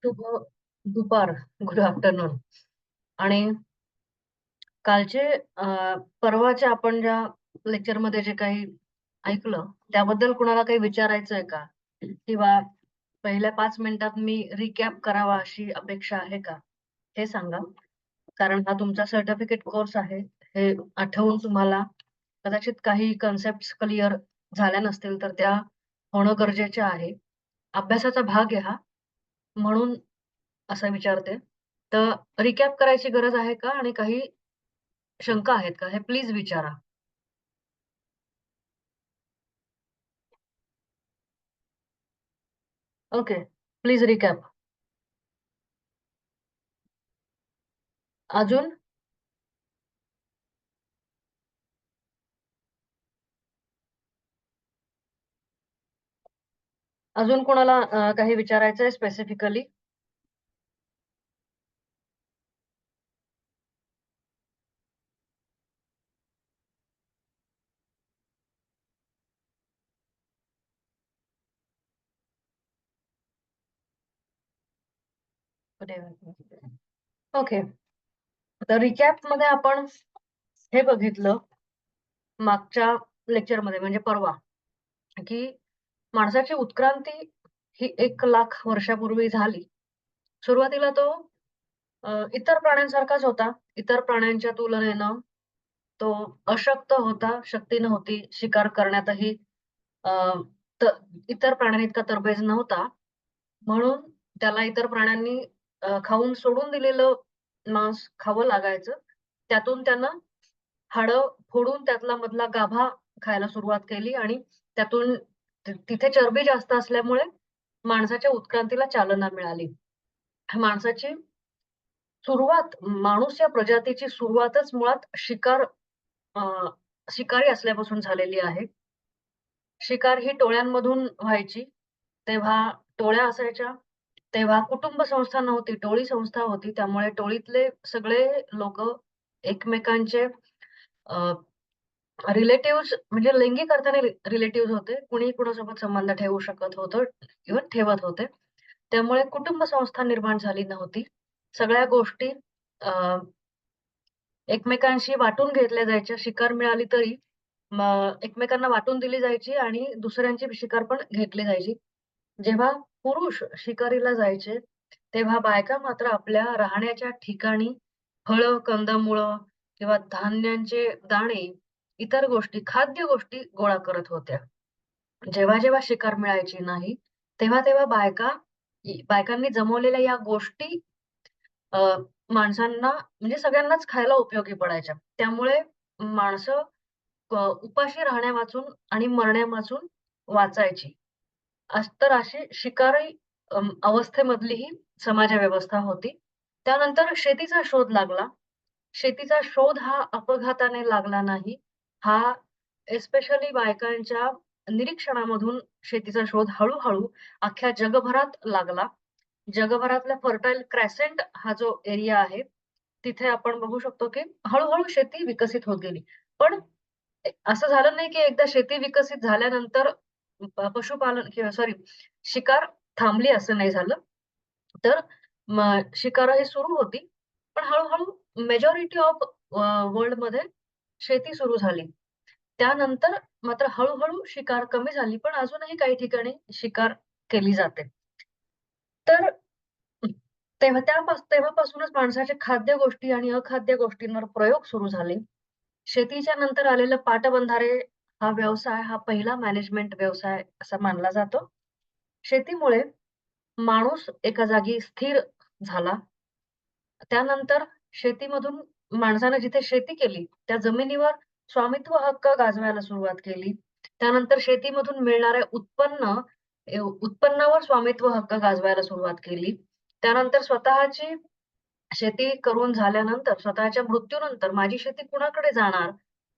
शुभ दुपार, good afternoon. आणि कालचे परवाच्या आपण ज्या लेक्चरमध्ये जे काही ऐकलं, त्याबद्दल कुणाला काही विचारायचंय का? किंवा पहिल्या 5 मिनिटात मी रिकॅप करावा अशी अपेक्षा आहे का? हे सांगा. कारण हा तुमचा सर्टिफिकेट कोर्स आहे. हे आठवून तुम्हाला कदाचित काही कन्सेप्ट्स क्लिअर झाल्या नसतील, तर त्या होणं गरजेचं आहे. अभ्यासाचा भाग आहे हा. म्हणून असं विचारते. तर रिकॅप करायची गरज आहे का? आणि काही शंका आहेत का? हे प्लीज विचारा. ओके. Please recap. अजून? अजून कोणाला काही विचारायचंय स्पेसिफिकली? ओके. तर रिकॅपमध्ये आपण हे बघितलं मागच्या लेक्चरमध्ये म्हणजे परवा, की माणसाची उत्क्रांती ही 1,00,000 वर्षापूर्वी झाली. सुरुवातीला तो इतर प्राण्यांसारखाच होता. इतर प्राण्यांच्या तुलनेनं तो अशक्त होता, शक्ती नव्हती. शिकार करण्यातही अ, त इतर प्राण्यांइतका तरबेज नव्हता. म्हणून त्याला इतर प्राण्यांनी खाऊन सोडून दिलेलं मांस खावं लागायचं. त्यातून त्यानं हाडं फोडून त्यातला मधला गाभा खायला सुरुवात केली आणि त्यातून तिथे चरबी जास्त असल्यामुळे माणसाच्या उत्क्रांतीला चालना मिळाली. माणसाची सुरुवात माणूस या प्रजातीची सुरुवातच मुळात अ, शिकारी असल्यापासून झालेली आहे. शिकार ही टोळ्यांमधून व्हायची. तेव्हा टोळ्या असायच्या. तेव्हा कुटुंब संस्था नव्हती, टोळी संस्था होती. त्यामुळे टोळीतले सगळे लोकं एकमेकांचे रिलेटिव्हज म्हणजे लैंगिक अर्थाने रिलेटिव्हज होते. कुणीही कुणासोबत संबंध ठेवू शकत होतं, इव्हन ठेवत होते. त्यामुळे कुटुंब संस्था निर्माण झाली नव्हती. सगळ्या गोष्टी अ, एकमेकांशी वाटून घेतल्या जायच्या. शिकार मिळाली तरी मग एकमेकांना वाटून दिली जायची आणि दुसऱ्यांची शिकार पण घेतली जायची. जेव्हा पुरुष शिकारीला जायचे, तेव्हा बायका मात्र आपल्या राहण्याच्या ठिकाणी फळं, कंदमुळं किंवा धान्यांचे दाणे, इतर गोष्टी, खाद्य गोष्टी गोळा करत होत्या. जेव्हा शिकार मिळायची नाही, तेव्हा बायकांनी जमवलेल्या या गोष्टी अ, माणसांना म्हणजे सगळ्यांनाच खायला उपयोगी पडायच्या. त्यामुळे माणसं उपाशी राहण्यावाचून आणि मरण्यावाचून वाचायची. तर अशी शिकारी अवस्थेमधली ही समाज व्यवस्था होती. त्यानंतर शेतीचा शोध लागला. शेतीचा शोध हा अपघाताने लागला नाही. हा एस्पेशली बायकांच्या निरीक्षणामधून शेतीचा शोध हळू-हळू अख्ख्या जगभरात लागला. जगभरातला फर्टाईल क्रेसेंट हा जो एरिया आहे, तिथे आपण बघू शकतो, की हळू शेती विकसित होत गेली. पण असं झालं नाही, की एकदा शेती विकसित झाल्यानंतर पशुपालन किंवा सॉरी शिकार थांबली असं नाही झालं. तर शिकार ही सुरू होती. पण हळू मेजॉरिटी ऑफ वर्ल्डमध्ये शेती सुरू झाली. त्यानंतर मात्र हळू शिकार कमी झाली, पण अजूनही काही ठिकाणी शिकार केली जाते. तर तेव्हापासूनच माणसाचे खाद्य गोष्टी आणि अखाद्य गोष्टींवर प्रयोग सुरू झाले. शेतीच्या नंतर आलेलं पाटबंधारे हा व्यवसाय हा पहिला मॅनेजमेंट व्यवसाय असा मानला जातो. शेतीमुळे माणूस एका जागी स्थिर झाला. त्यानंतर शेतीमधून माणसानं जिथे शेती केली, त्या जमिनीवर स्वामित्व हक्क गाजवायला सुरुवात केली. त्यानंतर शेतीमधून मिळणाऱ्या उत्पन्नावर स्वामित्व हक्क गाजवायला सुरुवात केली. त्यानंतर स्वतःची शेती करून झाल्यानंतर, स्वतःच्या मृत्यूनंतर माझी शेती कुणाकडे जाणार?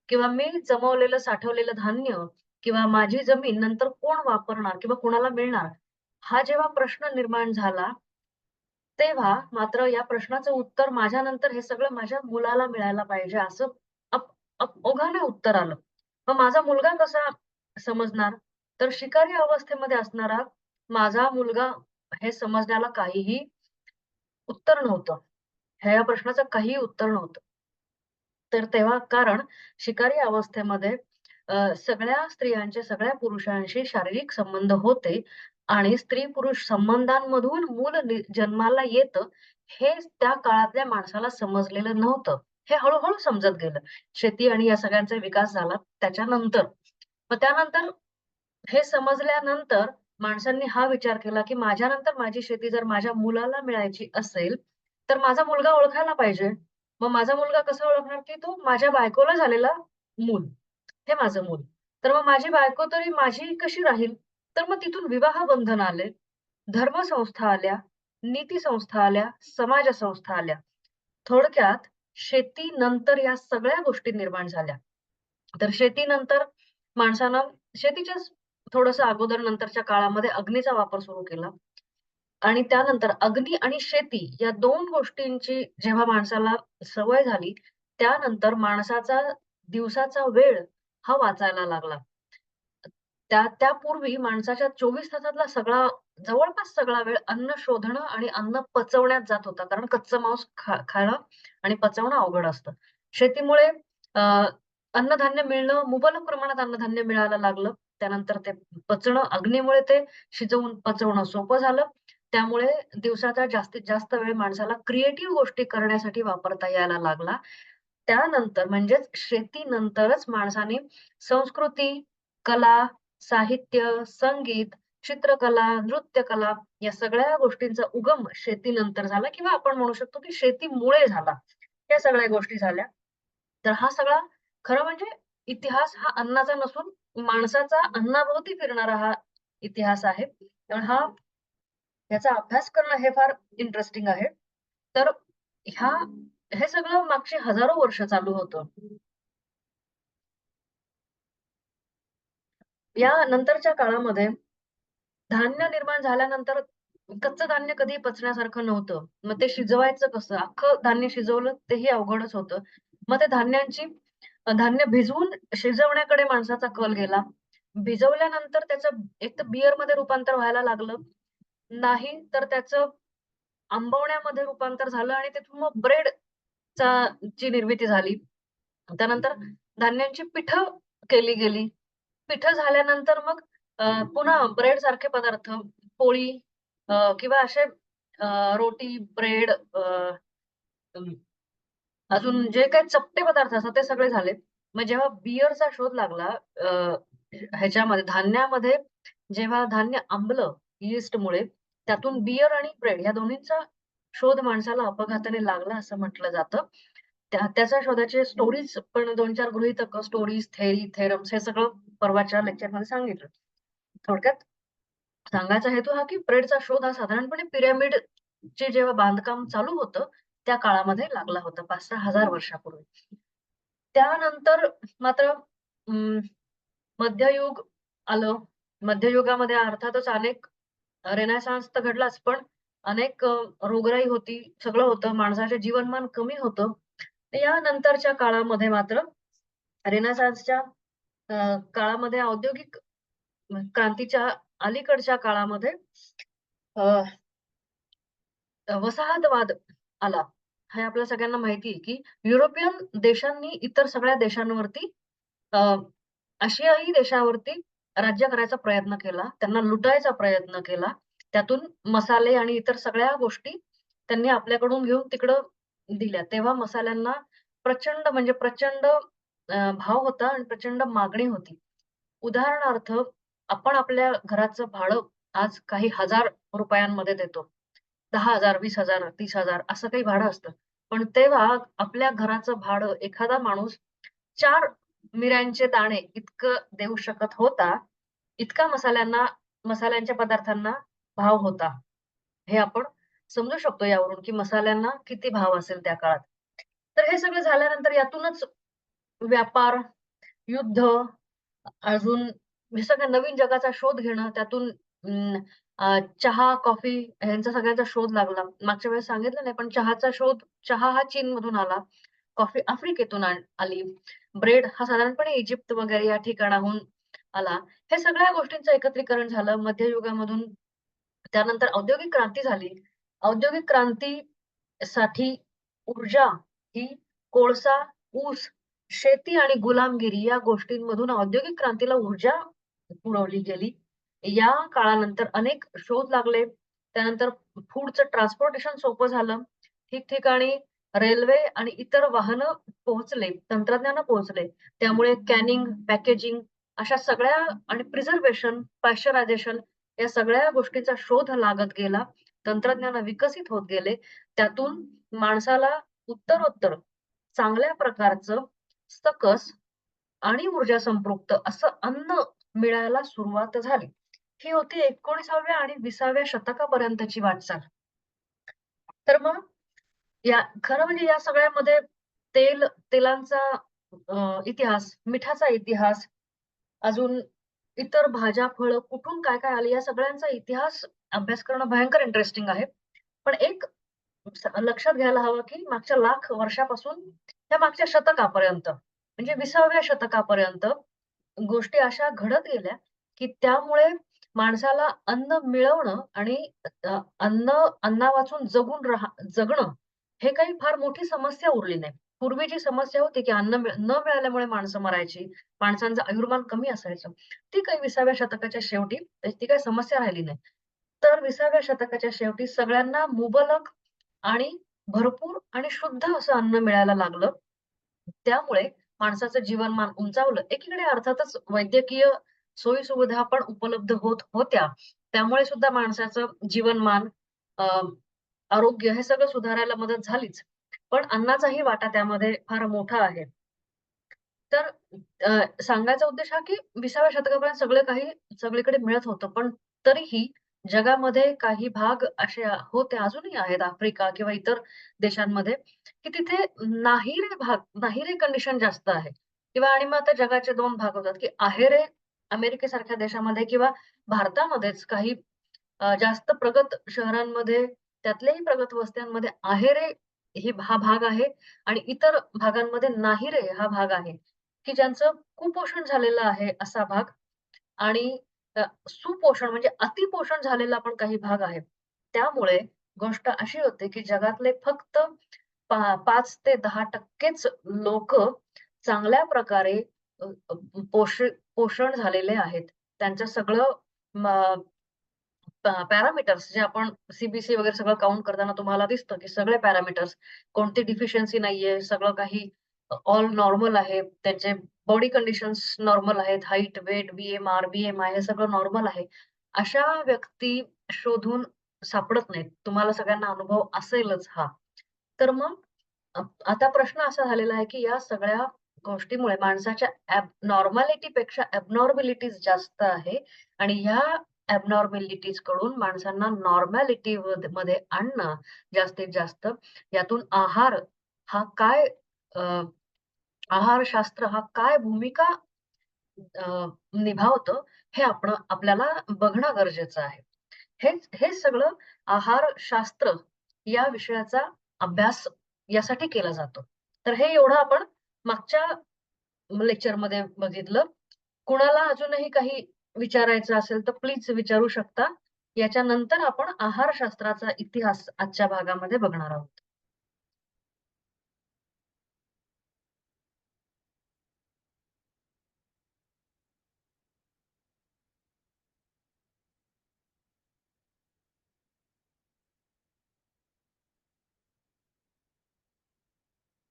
किंवा मी जमवलेलं, साठवलेलं धान्य किंवा माझी जमीन नंतर कोण वापरणार किंवा कुणाला मिळणार? हा जेव्हा प्रश्न निर्माण झाला, तेव्हा मात्र या प्रश्नाचं उत्तर माझ्यानंतर हे सगळं माझ्या मुलाला मिळायला पाहिजे असं अप अप ओघाने उत्तर आलं. मग माझा मुलगा कसा समजणार? तर शिकारी अवस्थेमध्ये असणारा माझा मुलगा हे समजण्याला काहीही उत्तर नव्हतं. ह्या प्रश्नाचं काहीही उत्तर नव्हतं. तर तेव्हा कारण शिकारी अवस्थेमध्ये सगळ्या स्त्रियांचे सगळ्या पुरुषांशी शारीरिक संबंध होते आणि स्त्री-पुरुष संबंधांमधून मूल जन्माला येतं, हे त्या काळातल्या माणसाला समजलेलं नव्हतं. हे हळू समजत गेलं. शेती आणि या सगळ्यांचा विकास झाला त्याच्यानंतर. मग त्यानंतर हे समजल्यानंतर माणसांनी हा विचार केला, की माझ्यानंतर माझी शेती जर माझ्या मुलाला मिळायची असेल, तर माझा मुलगा ओळखायला पाहिजे. मग माझा मुलगा कसा ओळखणार, की तो माझ्या बायकोला झालेला मूल, हे माझं मूल. तर मग माझी बायको तरी माझी कशी राहील? तर मग तिथून विवाह बंधन आले, धर्मसंस्था आल्या, नीतिसंस्था आल्या, समाज संस्था आल्या. थोडक्यात शेतीनंतर या सगळ्या गोष्टी निर्माण झाल्या. तर शेतीनंतर माणसानं शेतीच्याच थोडंसं अगोदर नंतरच्या काळामध्ये अग्नीचा वापर सुरू केला आणि त्यानंतर अग्नी आणि शेती या 2 गोष्टींची जेव्हा माणसाला सवय झाली, त्यानंतर माणसाचा दिवसाचा वेळ हा वाचायला लागला. त्यापूर्वी माणसाच्या 24 तासातला जवळपास सगळा वेळ अन्न शोधणं आणि अन्न पचवण्यात जात होता. कारण कच्चं मांस खाणं आणि पचवणं अवघड असतं. शेतीमुळे अ, अन्नधान्य मिळणं, मुबलक प्रमाणात अन्नधान्य मिळायला लागलं. त्यानंतर ते पचणं, अग्नीमुळे ते शिजवून पचवणं सोपं झालं. त्यामुळे दिवसाचा जास्तीत जास्त वेळ माणसाला क्रिएटिव्ह गोष्टी करण्यासाठी वापरता यायला लागला. त्यानंतर म्हणजेच शेतीनंतरच माणसाने संस्कृती, कला, साहित्य, संगीत, चित्रकला, नृत्यकला या सगळ्या गोष्टींचा उगम शेतीनंतर झाला किंवा आपण म्हणू शकतो की शेतीमुळे झाला. या सगळ्या गोष्टी झाल्या. तर हा सगळा खरं म्हणजे इतिहास हा अन्नाचा नसून माणसाचा अन्नाभोवती फिरणारा हा इतिहास आहे. त्यामुळे याचा अभ्यास करणं हे फार इंटरेस्टिंग आहे. तर ह्या हे सगळं मागची हजारो वर्ष चालू होतं. या नंतरच्या काळामध्ये धान्य निर्माण झाल्यानंतर कच्चं धान्य कधीही पचण्यासारखं नव्हतं. मग ते शिजवायचं कसं? अख्खं धान्य शिजवलं तेही अवघडच होतं. मग ते धान्य भिजवून शिजवण्याकडे माणसाचा कल गेला. भिजवल्यानंतर त्याचं एक तर बिअरमध्ये रूपांतर व्हायला लागलं. नाही तर त्याचं आंबवण्यामध्ये रूपांतर झालं आणि तिथून मग ची निर्मिती झाली. त्यानंतर धान्यांची पिठं केली गेली. पिठं झाल्यानंतर मग पुन्हा ब्रेडसारखे पदार्थ, पोळी किंवा असे रोटी, ब्रेड अजून जे काही चपटे पदार्थ असतात ते सगळे झाले. मग जेव्हा बिअरचा शोध लागला ह्याच्यामध्ये धान्यामध्ये जेव्हा धान्य आंबलं यीस्टमुळे, त्यातून बिअर आणि ब्रेड या दोन्हींचा शोध माणसाला अपघाताने लागला असं म्हटलं जातं. त्याच्या शोधाचे स्टोरीज पण 2-4 गृहीतक, स्टोरीज, थेरम्स हे सगळं परवाच्या लेक्चरमध्ये सांगितलं. थोडक्यात सांगायचा हेतू हा, की ब्रेडचा शोध हा साधारणपणे पिरॅमिडचे जेव्हा बांधकाम चालू होतं, त्या काळामध्ये लागला होता 5,000-6,000 वर्षापूर्वी. त्यानंतर मात्र अं, मध्ययुग आलं. मध्ययुगामध्ये अर्थातच अनेक रेनेसान्स तर घडलाच, पण अनेक रोगराई होती, सगळं होतं. माणसाचे जीवनमान कमी होतं. या नंतरच्या काळामध्ये मात्र रेनेसान्सच्या काळामध्ये औद्योगिक क्रांतीच्या अलीकडच्या काळामध्ये अ, वसाहतवाद आला. हे आपल्या सगळ्यांना माहिती आहे, की युरोपियन देशांनी इतर सगळ्या देशांवरती अ, आशियाई देशावरती राज्य करायचा प्रयत्न केला. त्यांना लुटायचा प्रयत्न केला. त्यातून मसाले आणि इतर सगळ्या गोष्टी त्यांनी आपल्याकडून घेऊन तिकडं दिल्या. तेव्हा मसाल्यांना प्रचंड म्हणजे प्रचंड भाव होता आणि प्रचंड मागणी होती. उदाहरणार्थ, आपण आपल्या घराचं भाडं आज काही हजार रुपयांमध्ये देतो. 10,000, 20,000, 30,000 असं काही भाडं असतं. पण तेव्हा आपल्या घराचं भाडं एखादा माणूस 4 मिऱ्यांचे दाणे इतकं देऊ शकत होता, इतका मसाल्यांच्या पदार्थांना भाव होता. हे आपण समजू शकतो यावरून, की मसाल्यांना किती भाव असेल त्या काळात. तर हे सगळं झाल्यानंतर यातूनच व्यापार, युद्ध, अजून हे सगळं नवीन जगाचा शोध घेणं, त्यातून चहा, कॉफी ह्यांचा सगळ्यांचा शोध लागला. मागच्या वेळेस सांगितलं नाही, पण चहा हा चीनमधून आला. कॉफी आफ्रिकेतून आली. ब्रेड हा साधारणपणे इजिप्त वगैरे या ठिकाणाहून आला. हे सगळ्या गोष्टींचं एकत्रीकरण झालं मध्ययुगामधून. त्यानंतर औद्योगिक क्रांती झाली. औद्योगिक क्रांती साठी ऊर्जा ही कोळसा, ऊस, शेती आणि गुलामगिरी या गोष्टींमधून औद्योगिक क्रांतीला ऊर्जा पुरवली गेली. या काळानंतर अनेक शोध लागले. त्यानंतर फूडचं ट्रान्सपोर्टेशन सोपं झालं. ठिकठिकाणी रेल्वे आणि इतर वाहनं पोहोचले, तंत्रज्ञान पोहोचले. त्यामुळे कॅनिंग, पॅकेजिंग अशा सगळ्या आणि प्रिझर्वेशन, पाश्चरायझेशन या सगळ्या गोष्टींचा शोध लागत गेला. तंत्रज्ञान विकसित होत गेले. त्यातून माणसाला उत्तरोत्तर चांगल्या प्रकारचं सकस आणि ऊर्जा संपृक्त असं अन्न मिळायला सुरुवात झाली. ही होती 19व्या आणि 20व्या शतकापर्यंतची वाटचाल. तर मग या खरं म्हणजे या सगळ्यामध्ये तेलांचा इतिहास, मिठाचा इतिहास, अजून इतर भाज्या, फळं कुठून काय-काय आली या सगळ्यांचा इतिहास अभ्यास करणं भयंकर इंटरेस्टिंग आहे. पण एक लक्षात घ्यायला हवं, की मागच्या लाख वर्षापासून त्या मागच्या शतकापर्यंत म्हणजे 20व्या शतकापर्यंत गोष्टी अशा घडत गेल्या, की त्यामुळे माणसाला अन्न मिळवणं आणि अन्नावाचून जगणं हे काही फार मोठी समस्या उरली नाही. पूर्वी जी समस्या होती, की न मिळाल्यामुळे माणसं मरायची, माणसांचं आयुर्मान कमी असायचं. ती काही 20व्या शतकाच्या शेवटी ती काही समस्या राहिली नाही. तर 20व्या शतकाच्या शेवटी सगळ्यांना मुबलक आणि भरपूर आणि शुद्ध असं अन्न मिळायला लागलं. त्यामुळे माणसाचं जीवनमान उंचावलं. एकीकडे अर्थातच वैद्यकीय सोयी-सुविधा पण उपलब्ध होत होत्या. त्यामुळे सुद्धा माणसाचं जीवनमान, अ, आरोग्य हे सगळं सुधारायला मदत झालीच. पण अन्नाचाही वाटा त्यामध्ये फार मोठा आहे. तर सांगायचा उद्देश हा, की 20व्या शतकापर्यंत सगळं काही सगळीकडे मिळत होतं. पण तरीही जगामध्ये काही भाग असे होते, अजूनही आहेत आफ्रिका किंवा इतर देशांमध्ये, की तिथे नाहिरे कंडिशन जास्त आहे किंवा आणि मग आता जगाचे 2 भाग होतात, की आहेरे अमेरिकेसारख्या देशामध्ये किंवा भारतामध्येच काही जास्त प्रगत शहरांमध्ये, त्यातल्याही प्रगत वस्त्यांमध्ये आहेरे हा भाग आहे आणि इतर भागांमध्ये नाहीरे हा भाग आहे, की ज्यांचं कुपोषण झालेलं आहे असा भाग आणि सुपोषण म्हणजे अतिपोषण झालेला पण काही भाग आहे. त्यामुळे गोष्ट अशी होते, की जगातले फक्त 5 ते 10%च लोकं चांगल्या प्रकारे अ, अ, पोषण झालेले आहेत. त्यांचं सगळं पॅरामीटर्स जे आपण सी वगैरे सगळं काउंट करताना तुम्हाला दिसतं, की सगळे पॅरामीटर्स कोणती डिफिशियन्सी नाहीये, सगळं काही ऑल नॉर्मल आहे. त्यांचे बॉडी कंडिशन्स नॉर्मल आहेत. हाईट, वेट, BMR, BMI हे सगळं नॉर्मल आहे. अशा व्यक्ती शोधून सापडत नाहीत. तुम्हाला सगळ्यांना अनुभव असेलच हा. तर मग आता प्रश्न असा झालेला आहे, की या सगळ्या गोष्टीमुळे माणसाच्या नॉर्मॅलिटीपेक्षा एबनॉर्मॅलिटीज जास्त आहे आणि ह्या एबनॉर्मॅलिटीज कडून माणसांना नॉर्मॅलिटी मध्ये आणणं जास्तीत जास्त. यातून हा काय अ, आहारशास्त्र हा काय भूमिका अ, निभावतं हे आपल्याला बघणं गरजेचं आहे. हेच सगळं आहारशास्त्र या विषयाचा अभ्यास यासाठी केला जातो. तर हे एवढं आपण मागच्या लेक्चरमध्ये बघितलं. कुणाला अजूनही काही विचारायचं असेल तर प्लीज विचारू शकता. याच्यानंतर आपण आहारशास्त्राचा इतिहास आजच्या भागामध्ये बघणार आहोत.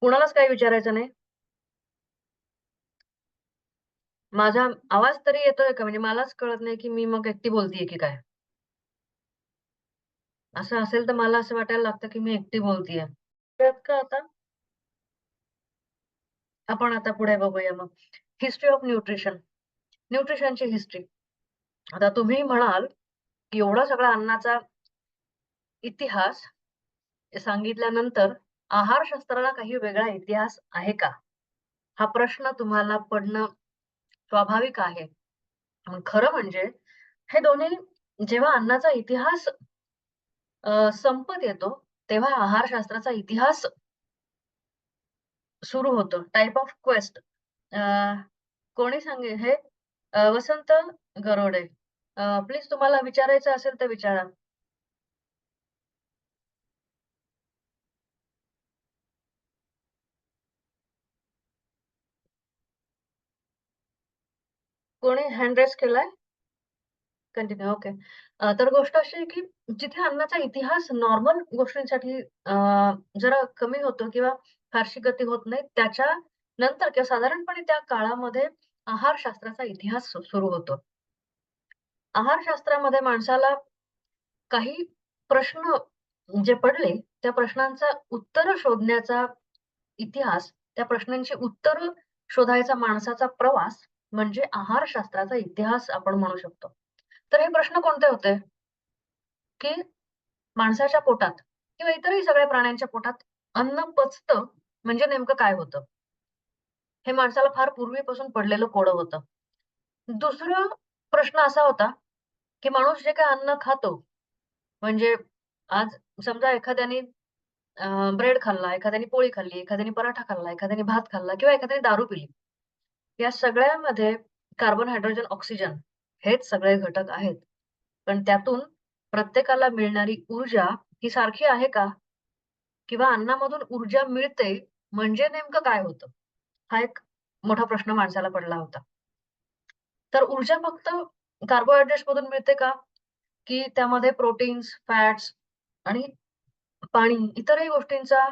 कुणालाच काही विचारायचं नाही? माझा आवाज तरी येतोय का? म्हणजे मलाच कळत नाही, की मी मग एकटी बोलतीये की काय? असं असेल तर मला असं वाटायला लागतं, की मी एकटी बोलतीये. कळत का आता? आपण आता पुढे बघूया मग. History of nutrition. न्यूट्रिशनची हिस्ट्री. आता तुम्ही म्हणाल, की एवढा सगळा अन्नाचा इतिहास सांगितल्यानंतर आहारशास्त्राला काही वेगळा इतिहास आहे का? हा प्रश्न तुम्हाला पडणं स्वाभाविक आहे. खरं म्हणजे हे दोन्ही जेव्हा अन्नाचा इतिहास संपत येतो, तेव्हा आहारशास्त्राचा इतिहास सुरू होतो. Type of quest. कोणी सांगेल हे? वसंत गरोडे. प्लीज तुम्हाला विचारायचं असेल तर विचारा. कोणी हँड रेज केलाय? कंटिन्यू. ओके. तर गोष्ट अशी आहे, की जिथे अन्नाचा इतिहास नॉर्मल गोष्टींसाठी जरा कमी होतो किंवा फारशी गती होत नाही, त्याच्यानंतर किंवा साधारणपणे त्या काळामध्ये आहारशास्त्राचा इतिहास सुरू होतो. आहारशास्त्रामध्ये माणसाला काही प्रश्न जे पडले, त्या प्रश्नांचा उत्तरं शोधण्याचा इतिहास, त्या प्रश्नांची उत्तरं शोधायचा माणसाचा प्रवास म्हणजे आहारशास्त्राचा इतिहास आपण म्हणू शकतो. तर हे प्रश्न कोणते होते, की माणसाच्या पोटात किंवा इतरही सगळ्या प्राण्यांच्या पोटात अन्न पचतं म्हणजे नेमकं काय होतं? हे माणसाला फार पूर्वीपासून पडलेलं कोडं होतं. दुसरा प्रश्न असा होता, की माणूस जे काही अन्न खातो, म्हणजे आज समजा एखाद्याने ब्रेड खाल्ला, एखाद्याने पोळी खाल्ली, एखाद्याने पराठा खाल्ला, एखाद्याने भात खाल्ला किंवा एखाद्याने दारू पिली. या सगळ्यामध्ये कार्बन, हायड्रोजन, ऑक्सिजन हेच सगळे घटक आहेत. पण त्यातून प्रत्येकाला मिळणारी ऊर्जा ही सारखी आहे का? किंवा अन्नामधून ऊर्जा मिळते म्हणजे नेमकं काय होतं? हा एक मोठा प्रश्न माणसाला पडला होता. तर ऊर्जा फक्त कार्बोहायड्रेट्समधून मिळते का? की त्यामध्ये प्रोटीन्स, फॅट्स आणि पाणी इतरही गोष्टींचा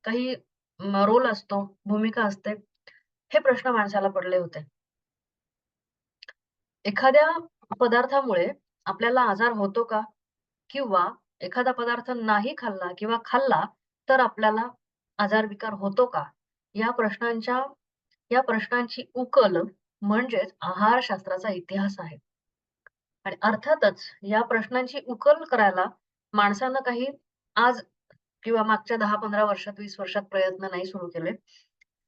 काही रोल असतो, भूमिका असते. हे प्रश्न माणसाला पडले होते. एखाद्या पदार्थामुळे आपल्याला आजार होतो का? किंवा एखादा पदार्थ नाही खाल्ला किंवा खाल्ला तर आपल्याला आजार-विकार होतो का? या प्रश्नांच्या या प्रश्नांची उकल म्हणजेच आहारशास्त्राचा इतिहास आहे. आणि अर्थातच या प्रश्नांची उकल करायला माणसानं काही आज किंवा मागच्या 10-15 वर्षात, 20 वर्षात प्रयत्न नाही सुरू केले.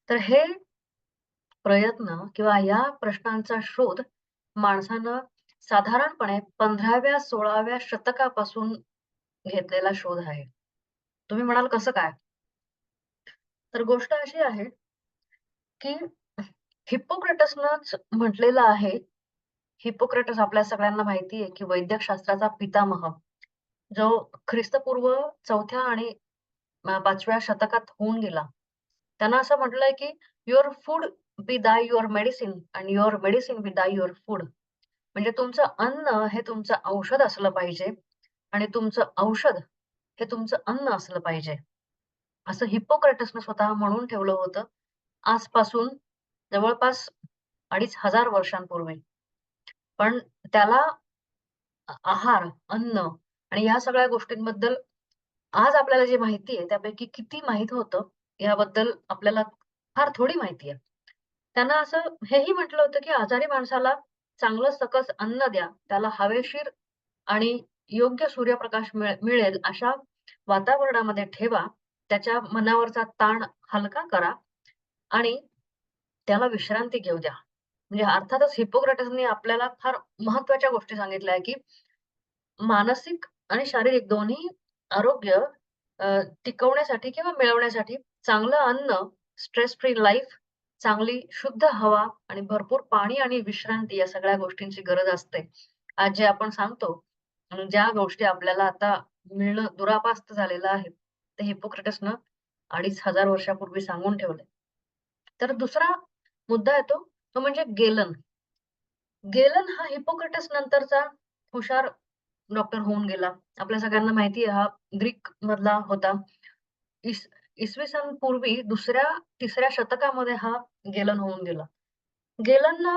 तर हे प्रयत्न किंवा या प्रश्नांचा शोध माणसानं साधारणपणे 15व्या-16व्या शतकापासून घेतलेला शोध आहे. तुम्ही म्हणाल कसं काय? तर गोष्ट अशी आहे, की हिप्पोक्रेटसनंच म्हटलेलं आहे. हिप्पोक्रेटस आपल्या सगळ्यांना माहिती आहे, की वैद्यकशास्त्राचा पितामह, जो ख्रिस्तपूर्व 4थ्या आणि 5व्या शतकात होऊन गेला. त्यानं असं म्हटलंय, की "your food be thy your medicine and your medicine be thy your food." म्हणजे तुमचं अन्न हे तुमचं औषध असलं पाहिजे आणि तुमचं औषध हे तुमचं अन्न असलं पाहिजे. असं हिप्पोक्रेटसनं स्वतः म्हणून ठेवलं होतं. आजपासून जवळपास 2500 वर्षांपूर्वी. पण त्याला आहार, अन्न आणि ह्या सगळ्या गोष्टींबद्दल आज आपल्याला जे माहिती आहे, त्यापैकी किती माहीत होतं, याबद्दल आपल्याला फार थोडी माहिती आहे. त्यांना असं हेही म्हटलं होतं, की आजारी माणसाला चांगलं सकस अन्न द्या. त्याला हवेशीर आणि योग्य सूर्यप्रकाश मिळेल अशा वातावरणामध्ये ठेवा. त्याच्या मनावरचा ताण हलका करा आणि त्याला विश्रांती घेऊ द्या. म्हणजे अर्थातच हिप्पोक्रेटसनी आपल्याला फार महत्त्वाच्या गोष्टी सांगितल्या आहे, की मानसिक आणि शारीरिक दोन्ही आरोग्य अ, टिकवण्यासाठी किंवा मिळवण्यासाठी चांगलं अन्न, स्ट्रेस फ्री लाईफ, चांगली शुद्ध हवा आणि भरपूर पाणी आणि विश्रांती या सगळ्या गोष्टींची गरज असते. आज जे आपण सांगतो आणि ज्या गोष्टी आपल्याला आता मिळणं दुरापास्त झालेलं आहे, ते हिप्पोक्रेटसनं 2500 वर्षापूर्वी सांगून ठेवलंय. तर दुसरा मुद्दा येतो, तो म्हणजे गेलन. गेलन हा हिप्पोक्रेटस नंतरचा हुशार डॉक्टर होऊन गेला. आपल्या सगळ्यांना माहिती आहे हा ग्रीक मधला होता. इस इसवी सन पूर्वी 2ऱ्या-3ऱ्या शतकामध्ये हा गेलन होऊन गेला. गेलनला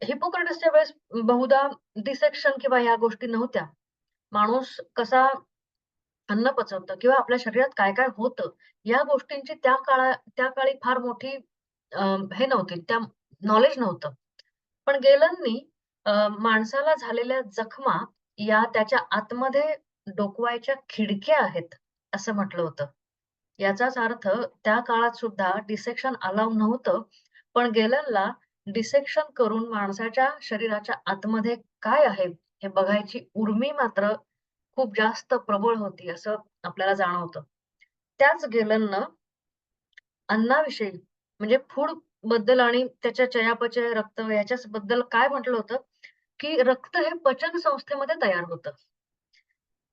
हिप्पोक्रेटसच्या वेळेस बहुधा डिसेक्शन किंवा ह्या गोष्टी नव्हत्या. माणूस कसा अन्न पचवतं किंवा आपल्या शरीरात काय-काय होतं, या गोष्टींची त्या काळी फार मोठी हे नव्हती, त्या नॉलेज नव्हतं. पण गेलननी माणसाला झालेल्या जखमा या त्याच्या आतमध्ये डोकवायच्या खिडक्या आहेत, असं म्हटलं होतं. याचाच अर्थ त्या काळात सुद्धा डिसेक्शन अलाऊ नव्हतं. पण गेलनला डिसेक्शन करून माणसाच्या शरीराच्या आतमध्ये काय आहे, हे बघायची उर्मी मात्र खूप जास्त प्रबळ होती, असं आपल्याला जाणवतं. त्याच गेलननं अन्नाविषयी म्हणजे फूड बद्दल आणि त्याच्या चयापचय, रक्त याच्याबद्दल काय म्हटलं होतं, की रक्त हे पचन संस्थेमध्ये तयार होतं.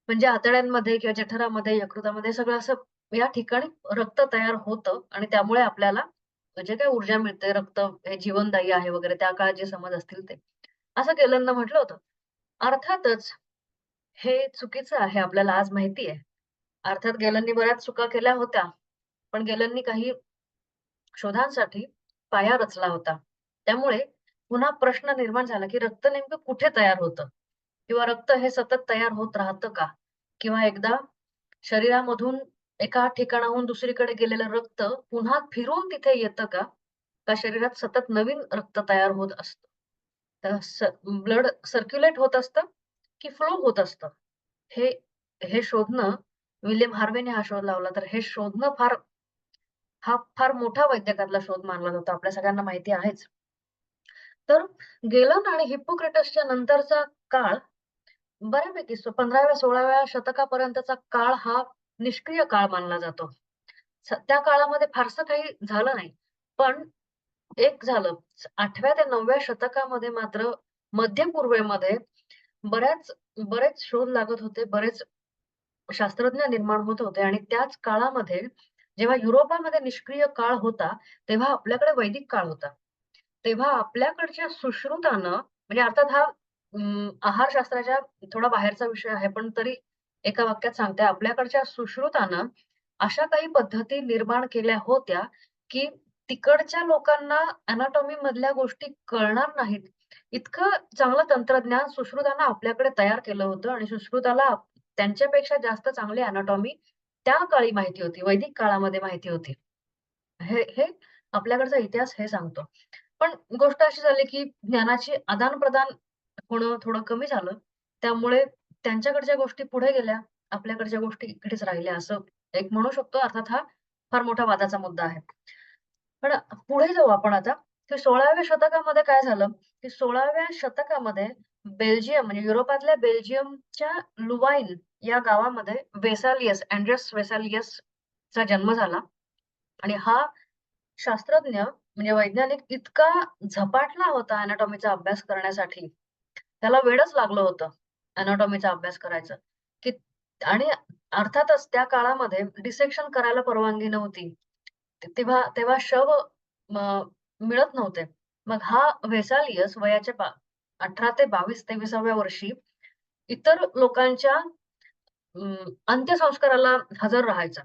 म्हणजे आतड्यांमध्ये किंवा जठरामध्ये, यकृतामध्ये सगळं असं या ठिकाणी रक्त तयार होतं आणि त्यामुळे आपल्याला जे काही ऊर्जा मिळते, रक्त हे जीवनदायी आहे वगैरे त्या काळात जे समज असतील ते. असं गेलननं म्हटलं होतं. अर्थातच हे चुकीचं आहे आपल्याला आज माहिती आहे. अर्थात गेलननी बऱ्याच चुका केल्या होत्या. पण गेलननी काही शोधांसाठी पाया रचला होता. त्यामुळे पुन्हा प्रश्न निर्माण झाला, की रक्त नेमकं कुठे तयार होतं? किंवा रक्त हे सतत तयार होत राहतं का? किंवा एकदा शरीरामधून एका ठिकाणाहून दुसरीकडे गेलेलं रक्त पुन्हा फिरून तिथे येतं का? का शरीरात सतत नवीन रक्त तयार होत असतं? तर ब्लड सर्क्युलेट होत असतं, की फ्लो होत असतं? हे हे शोधणं विल्यम हार्वेने हा शोध लावला. तर हे शोधणं हा फार मोठा वैद्यकातला शोध मानला जातो. आपल्या सगळ्यांना माहिती आहेच. तर गेलन आणि हिप्पोक्रेटसच्या नंतरचा काळ बऱ्यापैकी 15व्या-16व्या शतकापर्यंतचा काळ हा निष्क्रिय काळ मानला जातो. त्या काळामध्ये फारसं काही झालं नाही. पण एक झालं 8व्या ते 9व्या शतकामध्ये मात्र मध्य पूर्वेमध्ये बऱ्याच बरेच शोध लागत होते. बरेच शास्त्रज्ञ निर्माण होत होते आणि त्याच काळामध्ये जेव्हा युरोपामध्ये निष्क्रिय काळ होता, तेव्हा आपल्याकडे वैदिक काळ होता. तेव्हा आपल्याकडच्या सुश्रुतानं म्हणजे अर्थात हा आहारशास्त्राच्या थोडा बाहेरचा विषय आहे, पण तरी एका वाक्यात सांगते. आपल्याकडच्या सुश्रुतानं अशा काही पद्धती निर्माण केल्या होत्या, की तिकडच्या लोकांना एनाटॉमी मधल्या गोष्टी कळणार नाहीत. इतकं चांगलं तंत्रज्ञान सुश्रुतांना आपल्याकडे तयार केलं होतं आणि सुश्रुताला त्यांच्यापेक्षा जास्त चांगली एनाटॉमी त्या काळी माहिती होती. वैदिक काळामध्ये माहिती होती. हे आपल्याकडचा इतिहास हे सांगतो. पण गोष्ट अशी झाली, की ज्ञानाची आदान-प्रदान होणं थोडं कमी झालं. त्यामुळे त्यांच्याकडच्या गोष्टी पुढे गेल्या, आपल्याकडच्या गोष्टी इकडेच राहिल्या असं एक म्हणू शकतो. अर्थात हा फार मोठा वादाचा मुद्दा आहे. पण पुढे जाऊ आपण आता, की 16व्या शतकामध्ये काय झालं, की 16व्या शतकामध्ये बेल्जियम म्हणजे युरोपातल्या बेल्जियमच्या लुवाईन या गावामध्ये अँड्रियस वेसालियसचा जन्म झाला आणि हा शास्त्रज्ञ म्हणजे वैज्ञानिक इतका झपाटला होता एनाटॉमीचा अभ्यास करण्यासाठी. त्याला वेडच लागलं होतं एनाटॉमीचा अभ्यास करायचं, की आणि अर्थातच त्या काळामध्ये डिसेक्शन करायला परवानगी नव्हती. तेव्हा तेव्हा शव म मिळत नव्हते. मग हा व्हेसालियस वयाच्या 18 ते 22-23व्या वर्षी इतर लोकांच्या अंत्यसंस्काराला हजर राहायचा.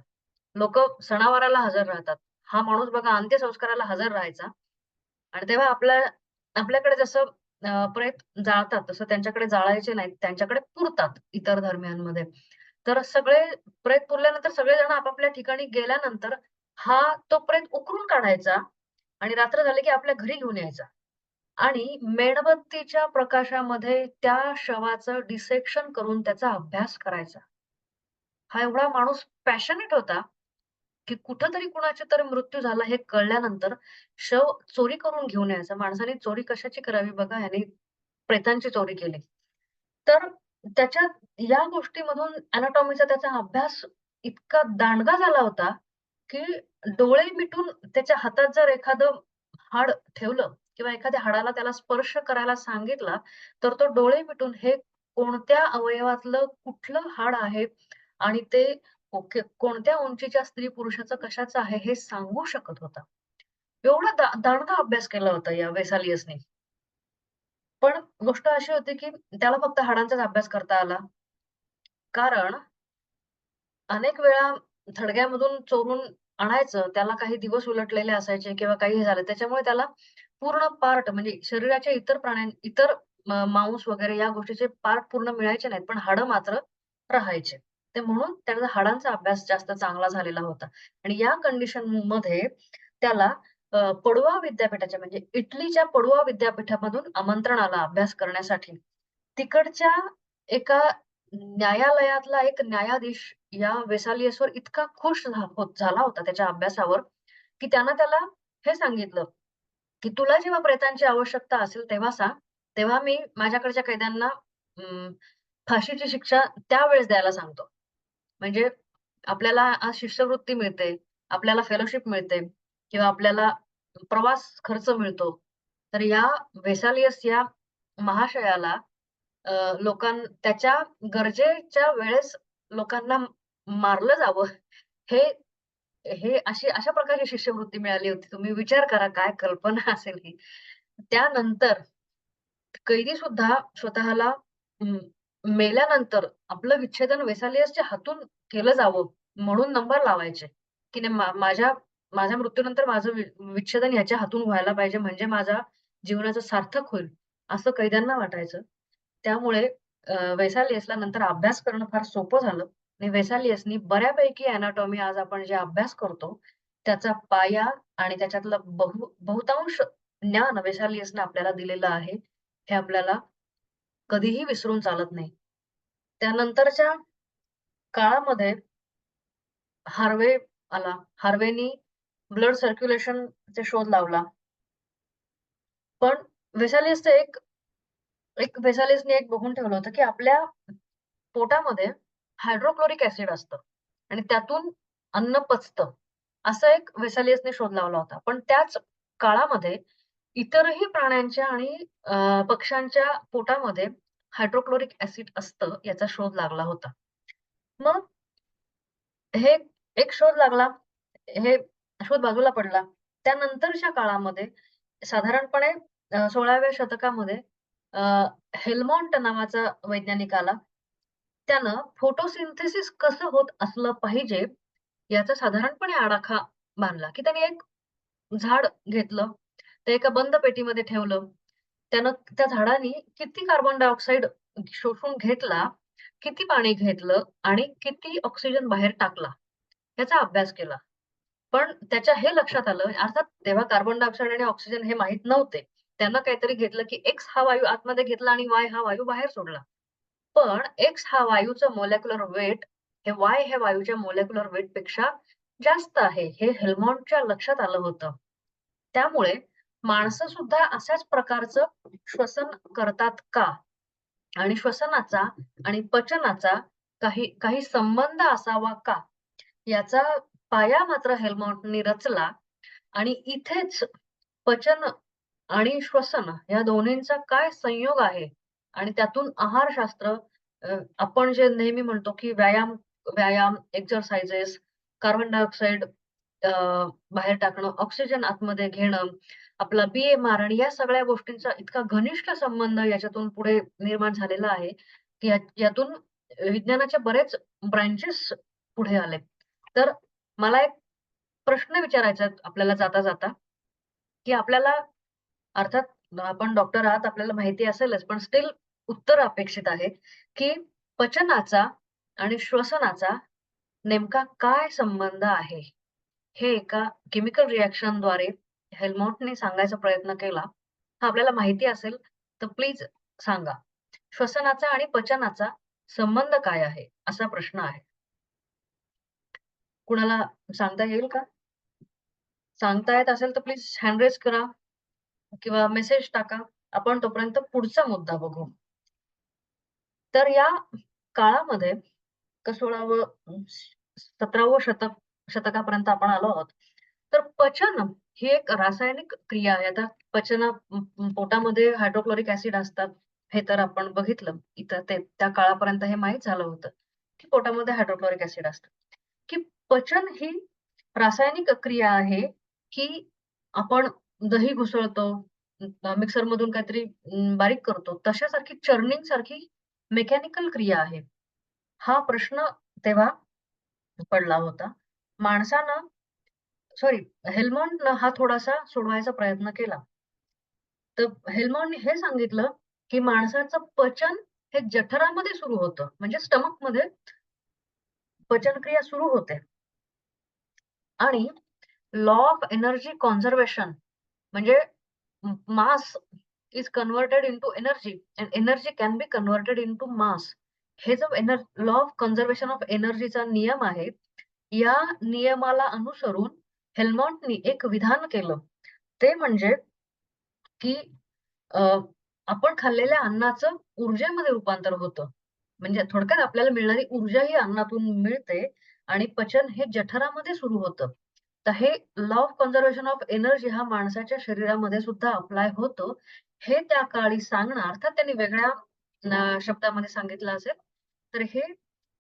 लोकं सणावाराला हजर राहतात. हा माणूस बघा अंत्यसंस्काराला हजर राहायचा आणि तेव्हा आपल्याकडे जसं प्रेत जाळतात तसं त्यांच्याकडे जाळायचे नाहीत. त्यांच्याकडे पुरतात इतर धर्मियांमध्ये. तर सगळे प्रेत पुरल्यानंतर सगळेजण आपापल्या ठिकाणी गेल्यानंतर हा तो प्रेत उकरून काढायचा आणि रात्र झाली की आपल्या घरी घेऊन यायचा आणि मेणबत्तीच्या प्रकाशामध्ये त्या शवाचं डिसेक्शन करून त्याचा अभ्यास करायचा. हा एवढा माणूस पॅशनेट होता, की कुठेतरी कुणाचा तरी मृत्यू झाला हे कळल्यानंतर शव चोरी करून घेऊन यायचा. माणसाने चोरी कशाची करावी बघा, ह्याने प्रेतांची चोरी केली. तर त्याच्या या गोष्टीमधून एनाटॉमीचा त्याचा अभ्यास इतका दांडगा झाला होता, की डोळे मिटून त्याच्या हातात जर एखादं हाड ठेवलं किंवा एखाद्या हाडाला त्याला स्पर्श करायला सांगितला, तर तो डोळे मिटून हे कोणत्या अवयवातलं कुठलं हाड आहे आणि ते कोणत्या उंचीच्या स्त्री-पुरुषाचं कशाचं आहे हे सांगू शकत होता. एवढा दांडगा अभ्यास केला होता या वेसालियसने. पण गोष्ट अशी होती, की त्याला फक्त हाडांचाच अभ्यास करता आला. कारण अनेक वेळा थडग्यामधून चोरून आणायचं, त्याला काही दिवस उलटलेले असायचे किंवा काही झालं. त्याच्यामुळे त्याला पूर्ण पार्ट म्हणजे शरीराच्या इतर मांस वगैरे या गोष्टीचे पार्ट पूर्ण मिळायचे नाहीत, पण हाडं मात्र राहायचे. ते म्हणून त्याचा हाडांचा अभ्यास जास्त चांगला झालेला होता. आणि या कंडिशनमध्ये त्याला पडुआ विद्यापीठाच्या म्हणजे इटलीच्या पडुआ विद्यापीठामधून आमंत्रण आलं अभ्यास करण्यासाठी. तिकडच्या एका न्यायालयातला एक न्यायाधीश या वेसालियसवर इतका खुश झाला होता त्याच्या अभ्यासावर, की त्यानं त्याला हे सांगितलं, की "तुला जेव्हा प्रेतांची आवश्यकता असेल तेव्हा सांग. तेव्हा मी माझ्याकडच्या कैद्यांना अं, फाशीची शिक्षा त्यावेळेस द्यायला सांगतो." म्हणजे आपल्याला आज शिष्यवृत्ती मिळते, आपल्याला फेलोशिप मिळते किंवा आपल्याला प्रवास खर्च मिळतो. तर या वेसालियस या महाशयाला त्याच्या गरजेच्या वेळेस लोकांना मारलं जावं हे हे अशा प्रकारची शिष्यवृत्ती मिळाली होती. तुम्ही विचार करा काय कल्पना असेल ही. त्यानंतर कैदीसुद्धा स्वतःला अं, मेल्यानंतर आपलं विच्छेदन वेसालियसच्या हातून केलं जावं म्हणून नंबर लावायचे, की नाही माझ्या मृत्यूनंतर माझं विच्छेदन ह्याच्या हातून व्हायला पाहिजे म्हणजे माझ्या जीवनाचं सार्थक होईल, असं कैद्यांना वाटायचं. त्यामुळे वेसालियसला नंतर अभ्यास करणं फार सोपं झालं आणि वेसालियसनी बऱ्यापैकी एनाटॉमी आज आपण जे अभ्यास करतो, त्याचा पाया आणि त्याच्यातलं बहुतांश ज्ञान वेसालियसनं आपल्याला दिलेलं आहे. हे आपल्याला कधीही विसरून चालत नाही. त्यानंतरच्या काळामध्ये हार्वे आला. हार्वेनी ब्लड सर्क्युलेशनचा शोध लावला. पण वेसालियसचं एक एक वेसालियसने एक बघून ठेवलं होतं, की आपल्या पोटामध्ये हायड्रोक्लोरिक ॲसिड असतं आणि त्यातून अन्न पचतं. असा एक वेसालियसने शोध लावला होता. पण त्याच काळामध्ये इतरही प्राण्यांच्या आणि पक्ष्यांच्या पोटामध्ये हायड्रोक्लोरिक ॲसिड असतं याचा शोध लागला होता. मग हे एक शोध लागला. हे शोध बाजूला पडला. त्यानंतरच्या काळामध्ये साधारणपणे 16व्या शतकामध्ये अ, हेल्मॉन्ट नावाचा वैज्ञानिक आला. त्यानं फोटोसिंथेसिस कसं होत असलं पाहिजे याचा साधारणपणे आडाखा बांधला, की त्याने एक झाड घेतलं. ते एका बंद पेटीमध्ये ठेवलं. त्यानं त्या झाडानी किती कार्बन डायऑक्साईड शोषून घेतला, किती पाणी घेतलं आणि किती ऑक्सिजन बाहेर टाकला, याचा अभ्यास केला. पण त्याच्या हे लक्षात आलं अर्थात तेव्हा कार्बन डायऑक्साईड आणि ऑक्सिजन हे माहीत नव्हते. त्यानं काहीतरी घेतलं, की एक्स हा वायू आतमध्ये घेतला आणि वाय हा वायू बाहेर सोडला. पण एक्स हा वायूचा मॉलिक्युलर वेट हे वाय ह्या वायूच्या मॉलिक्युलर वेटपेक्षा जास्त आहे, हे हेल्मॉन्टच्या लक्षात आलं होतं. त्यामुळे माणसं सुद्धा अशाच प्रकारचं श्वसन करतात का? आणि श्वसनाचा आणि पचनाचा काही काही संबंध असावा का? याचा पाया मात्र हेल्मॉन्टनी रचला आणि इथेच पचन आणि श्वसन या दोन्हींचा काय संयोग आहे आणि त्यातून आहारशास्त्र आपण जे नेहमी म्हणतो, की व्यायाम व्यायाम, एक्सरसाइजेस, कार्बन डायऑक्साईड बाहेर टाकणं, ऑक्सिजन आतमध्ये घेणं, आपला बीएमआर आणि या सगळ्या गोष्टींचा इतका घनिष्ठ संबंध याच्यातून पुढे निर्माण झालेला आहे, की यातून विज्ञानाचे बरेच ब्रांचेस पुढे आले. तर मला एक प्रश्न विचारायचा आहे आपल्याला जाता-जाता, की आपल्याला अर्थात आपण डॉक्टर आहात, आपल्याला माहिती असेलच, पण स्टिल उत्तर अपेक्षित आहे, की पचनाचा आणि श्वसनाचा नेमका काय संबंध आहे? हे एका केमिकल रिएक्शनद्वारे हेल्मॉटने सांगायचा प्रयत्न केला. हा आपल्याला माहिती असेल तर प्लीज सांगा. श्वसनाचा आणि पचनाचा संबंध काय आहे? असा प्रश्न आहे. कुणाला सांगता येईल का? सांगता येत असेल तर प्लीज हँड रेज करा किंवा मेसेज टाका. आपण तोपर्यंत पुढचा मुद्दा बघू. तर या काळामध्ये 16वं 17वं शतकापर्यंत आपण आलो आहोत. तर पचन ही एक रासायनिक क्रिया आहे. आता पोटामध्ये हायड्रोक्लोरिक ॲसिड असतात. हे तर आपण बघितलं. इथं त्या काळापर्यंत हे माहीत झालं होतं, की पोटामध्ये हायड्रोक्लोरिक ॲसिड असतं. की पचन ही रासायनिक क्रिया आहे, की आपण दही घुसळतो, मिक्सरमधून काहीतरी बारीक करतो. तशासारखी चर्निंग सारखी मेकॅनिकल क्रिया आहे. हा प्रश्न तेव्हा पडला होता. माणसानं सॉरी हेल्मॉन्टनं हा थोडासा सोडवायचा प्रयत्न केला. तर हेल्मॉन्टने हे सांगितलं, की माणसाचं पचन हे जठरामध्ये सुरू होतं. म्हणजे स्टमकमध्ये पचनक्रिया सुरू होते आणि लॉ ऑफ एनर्जी कन्झर्वेशन म्हणजे mass is converted into energy and energy can be converted into mass. हे जो लॉ ऑफ कन्झर्वेशन ऑफ एनर्जीचा नियम आहे, या नियमाला अनुसरून हेल्मॉन्टनी एक विधान केलं. ते म्हणजे की अ, आपण खाल्लेल्या अन्नाचं ऊर्जेमध्ये रूपांतर होतं. म्हणजे थोडक्यात आपल्याला मिळणारी ऊर्जा ही अन्नातून मिळते आणि पचन हे जठरामध्ये सुरू होतं. तर हे law of conservation of energy हा माणसाच्या शरीरामध्ये सुद्धा अप्लाय होतो. हे त्या काळी सांगणं अर्थात त्यांनी वेगळ्या शब्दामध्ये सांगितलं असेल. तर हे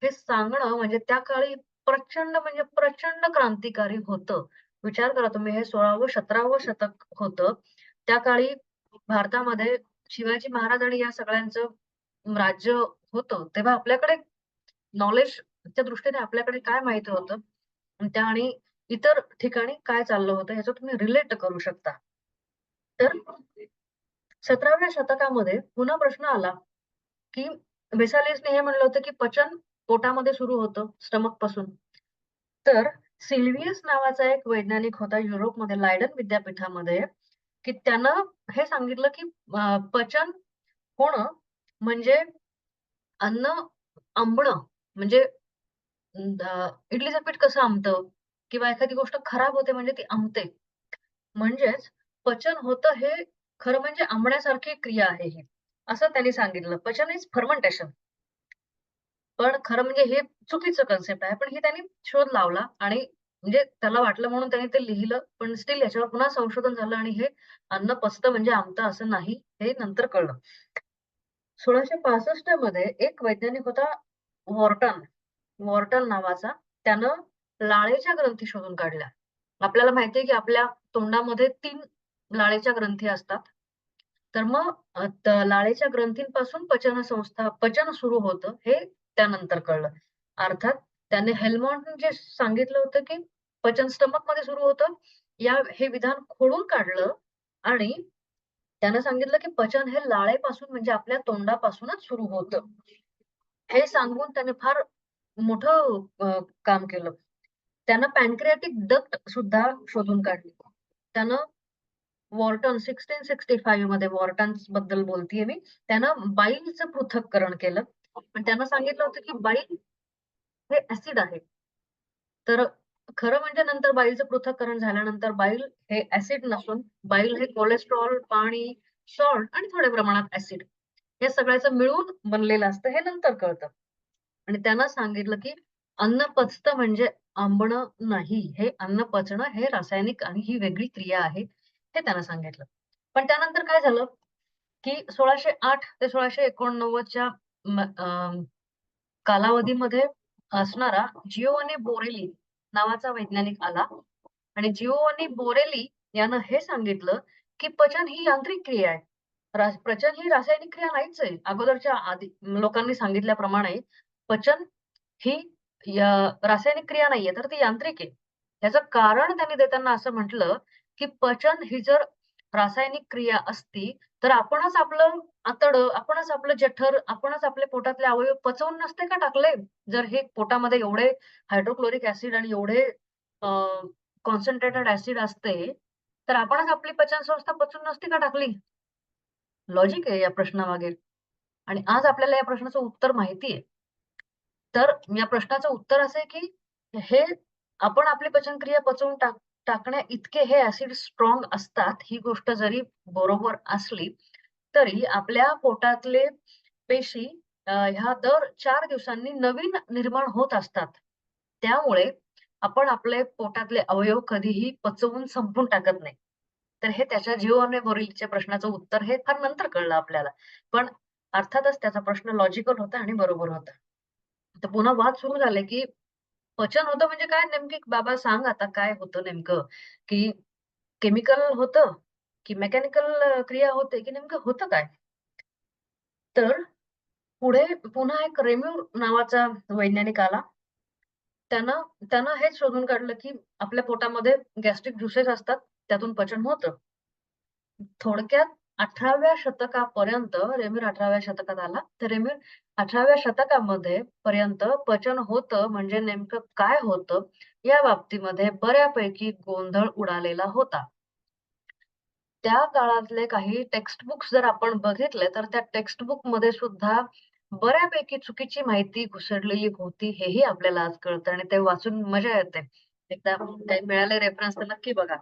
हे सांगणं म्हणजे त्या काळी प्रचंड म्हणजे प्रचंड क्रांतिकारी होतं. विचार करा तुम्ही हे 16वं-17वं शतक होतं. त्या काळी भारतामध्ये शिवाजी महाराज आणि या सगळ्यांचं राज्य होतं. तेव्हा आपल्याकडे नॉलेजच्या दृष्टीने आपल्याकडे काय माहिती होतं आणि इतर ठिकाणी काय चाललं होतं ह्याचं तुम्ही रिलेट करू शकता. तर 17व्या शतकामध्ये पुन्हा प्रश्न आला, की वेसालियसने हे म्हणलं होतं, की पचन पोटामध्ये सुरू होतं स्टमकपासून. तर सिल्व्हियस नावाचा एक वैज्ञानिक होता युरोपमध्ये लायडन विद्यापीठामध्ये, की त्यानं हे सांगितलं, की पचन होणं म्हणजे अन्न आंबणं. म्हणजे इडलीचं पीठ कसं आंबतं किंवा एखादी गोष्ट खराब होते म्हणजे ती आंबते. म्हणजेच पचन होतं हे खरं म्हणजे आंबण्यासारखी क्रिया आहे ही, असं त्यांनी सांगितलं. पचन इज फर्मेंटेशन. पण खरं म्हणजे हे चुकीचं कन्सेप्ट आहे. पण हे त्यांनी शोध लावला आणि म्हणजे त्याला वाटलं म्हणून त्यांनी ते लिहिलं. पण स्टिल याच्यावर पुन्हा संशोधन झालं आणि हे अन्न पचतं म्हणजे आंबतं असं नाही, हे नंतर कळलं. 1665 मध्ये एक वैज्ञानिक होता वॉर्टन. वॉर्टन नावाचा. त्यानं लाळेच्या ग्रंथी शोधून काढल्या. आपल्याला माहिती आहे, की आपल्या तोंडामध्ये 3 लाळेच्या ग्रंथी असतात. तर मग लाळेच्या ग्रंथींपासून पचन सुरू होतं, हे त्यानंतर कळलं. अर्थात त्याने हेल्मॉन्टने जे सांगितलं होतं, की पचन स्टमकमध्ये सुरू होतं, हे विधान खोडून काढलं आणि त्यानं सांगितलं, की पचन हे लाळेपासून म्हणजे आपल्या तोंडापासूनच सुरू होतं. हे सांगून त्याने फार मोठं काम केलं. त्यानं पॅनक्रियाटिक डक्ट सुद्धा शोधून काढली. त्यानं वॉर्टन 1665 मध्ये वॉर्टन्सबद्दल बोलतीये मी. त्यानं बाईलचं पृथक्करण केलं. पण त्यानं सांगितलं होतं, की बाईल हे ॲसिड आहे. तर खरं म्हणजे नंतर बाईलचं पृथक्करण झाल्यानंतर बाईल हे ॲसिड नसून बाईल हे कोलेस्टेरॉल, पाणी, सॉल्ट आणि थोड्या प्रमाणात ॲसिड या सगळ्याचं मिळून बनलेलं असतं हे नंतर कळतं. आणि त्यानं सांगितलं, की अन्न पचतं म्हणजे आंबणं नाही. हे अन्न पचणं हे रासायनिक आणि ही वेगळी क्रिया आहे, हे त्यानं सांगितलं. पण त्यानंतर काय झालं, की 1608 ते 1689 च्या कालावधीमध्ये असणारा जिओवानी बोरेली नावाचा वैज्ञानिक आला आणि जिओवानी बोरेली यानं हे सांगितलं, की पचन ही यांत्रिक क्रिया आहे. पचन ही रासायनिक क्रिया नाहीच आहे. अगोदरच्या आधी लोकांनी सांगितल्याप्रमाणे पचन ही रासायनिक क्रिया नाहीये, तर ती यांत्रिक आहे. त्याचं कारण त्यांनी देताना असं म्हटलं, की पचन ही जर रासायनिक क्रिया असती, तर आपणच आपलं आतडं, आपणच आपलं जठर, आपणच आपल्या पोटातले अवयव पचवून नसते का टाकले? जर हे पोटामध्ये एवढे हायड्रोक्लोरिक ॲसिड आणि एवढे अ, कॉन्सन्ट्रेटेड ॲसिड असते, तर आपणच आपली पचन संस्था पचवून नसती का टाकली? लॉजिक आहे या प्रश्नामागे आणि आज आपल्याला या प्रश्नाचं उत्तर माहिती आहे. तर या प्रश्नाचं उत्तर असं आहे, की हे आपण आपली पचनक्रिया पचवून टाकण्या इतके हे ॲसिड स्ट्रॉंग असतात. ही गोष्ट जरी बरोबर असली, तरी आपल्या पोटातले पेशी ह्या दर 4 दिवसांनी नवीन निर्माण होत असतात. त्यामुळे आपण आपले पोटातले अवयव कधीही पचवून संपवून टाकत नाही. तर हे त्याच्या जिओ बोरेलीच्या प्रश्नाचं उत्तर हे फार नंतर कळलं आपल्याला. पण अर्थातच त्याचा प्रश्न लॉजिकल होता आणि बरोबर होता. तर पुन्हा वाद सुरू झाले, की पचन होतं म्हणजे काय नेमकी बाबा सांग आता काय होतं नेमकं? की केमिकल होतं, की मेकॅनिकल क्रिया होते, की नेमकं होतं काय? तर पुढे पुन्हा एक रेम्यू नावाचा वैज्ञानिक आला. त्यानं त्यानं हेच शोधून काढलं, की आपल्या पोटामध्ये गॅस्ट्रिक ज्युसेस असतात, त्यातून पचन होतं. थोडक्यात 18व्या शतकापर्यंत रेमीर 18व्या शतकात आला. तर रेमीर 18व्या शतकामध्ये पर्यंत पचन होतं म्हणजे नेमकं काय होतं, या बाबतीमध्ये बऱ्यापैकी गोंधळ उडालेला होता. त्या काळातले काही टेक्स्ट बुक्स जर आपण बघितले, तर त्या टेक्स्ट बुकमध्ये सुद्धा बऱ्यापैकी चुकीची माहिती घुसडलेली होती, हेही आपल्याला आज कळतं आणि ते वाचून मजा येते. एकदा काही मिळाले रेफरन्स तर नक्की बघा.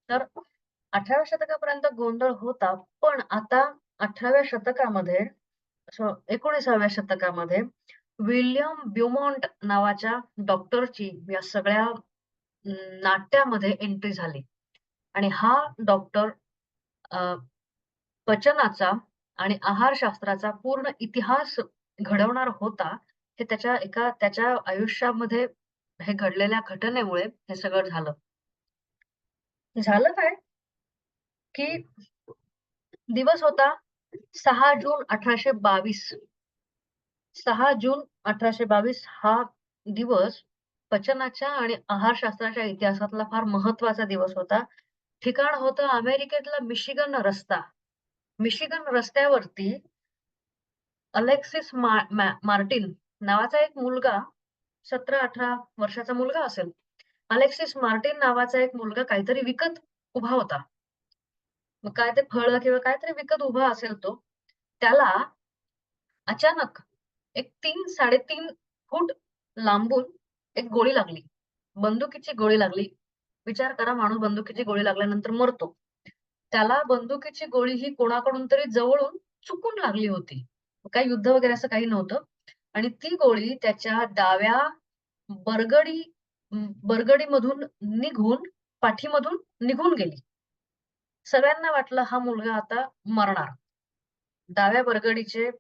तर 18व्या शतकापर्यंत गोंधळ होता. पण आता 18व्या शतकामध्ये 19व्या शतकामध्ये विल्यम ब्युमॉन्ट नावाच्या डॉक्टरची या सगळ्या नाट्यामध्ये एंट्री झाली आणि हा डॉक्टर अ, पचनाचा आणि आहारशास्त्राचा पूर्ण इतिहास घडवणार होता. हे त्याच्या आयुष्यामध्ये हे घडलेल्या घटनेमुळे हे सगळं झालं. झालं काय, की दिवस होता 6 जून 1822. 6 जून 1822 हा दिवस पचनाच्या आणि आहारशास्त्राच्या इतिहासातला फार महत्वाचा दिवस होता. ठिकाण होतं अमेरिकेतला मिशिगन रस्ता. मिशिगन रस्त्यावरती अलेक्सिस मार्टिन नावाचा एक मुलगा 17-18 वर्षाचा मुलगा असेल. अलेक्सिस मार्टिन नावाचा एक मुलगा काहीतरी विकत उभा होता. मग काय ते फळं किंवा काहीतरी विकत उभा असेल तो. त्याला अचानक एक 3-3.5 फूट लांबून एक गोळी लागली. बंदुकीची गोळी लागली. विचार करा माणूस बंदुकीची गोळी लागल्यानंतर मरतो. त्याला बंदुकीची गोळी ही कोणाकडून तरी जवळून चुकून लागली होती. काही युद्ध वगैरे असं काही नव्हतं आणि ती गोळी त्याच्या डाव्या बरगडी बरगडीमधून निघून पाठीमधून निघून गेली. सगळ्यांना वाटलं हा मुलगा आता मरणार. डाव्या बरगडीचे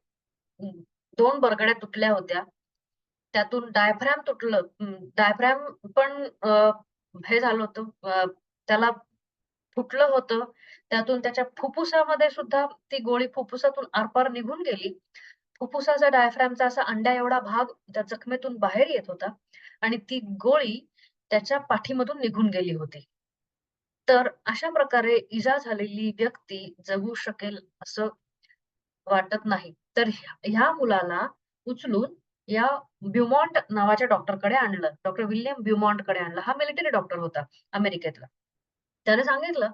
2 बरगड्या तुटल्या होत्या. त्यातून डायफ्रॅम तुटलं. डायफ्रॅम पण हे झालं होतं, त्याला फुटलं होतं. त्यातून त्याच्या फुफ्फुसामध्ये सुद्धा ती गोळी फुफ्फुसातून आरपार निघून गेली. फुफ्फुसाचा डायफ्रॅमचा असा अंड्या एवढा भाग त्या जखमेतून बाहेर येत होता आणि ती गोळी त्याच्या पाठीमधून निघून गेली होती. तर अशा प्रकारे इजा झालेली व्यक्ती जगू शकेल असं वाटत नाही. तर ह्या मुलाला उचलून या ब्युमॉन्ट नावाच्या डॉक्टरकडे आणलं. डॉक्टर विल्यम ब्युमॉन्टकडे आणलं. हा मिलिटरी डॉक्टर होता अमेरिकेतला. त्याने सांगितलं,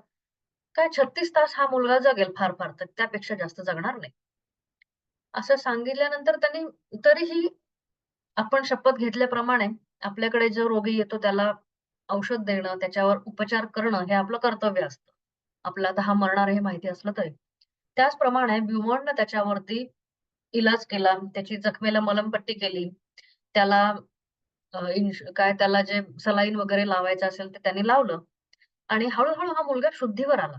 "काय 36 तास हा मुलगा जगेल फार-फार तर त्यापेक्षा जास्त जगणार नाही." असं सांगितल्यानंतर त्यांनी तरीही आपण शपथ घेतल्याप्रमाणे आपल्याकडे जो रोगी येतो त्याला औषध देणं, त्याच्यावर उपचार करणं हे आपलं कर्तव्य असतं. आपला आता हा मरणार आहे हे माहिती असलं तरी. त्याचप्रमाणे ब्युमॉन्टनं त्याच्यावरती इलाज केला. त्याची जखमेला मलमपट्टी केली. त्याला काय त्याला जे सलाईन वगैरे लावायचं असेल ते त्यांनी लावलं आणि हळू-हळू हा मुलगा शुद्धीवर आला.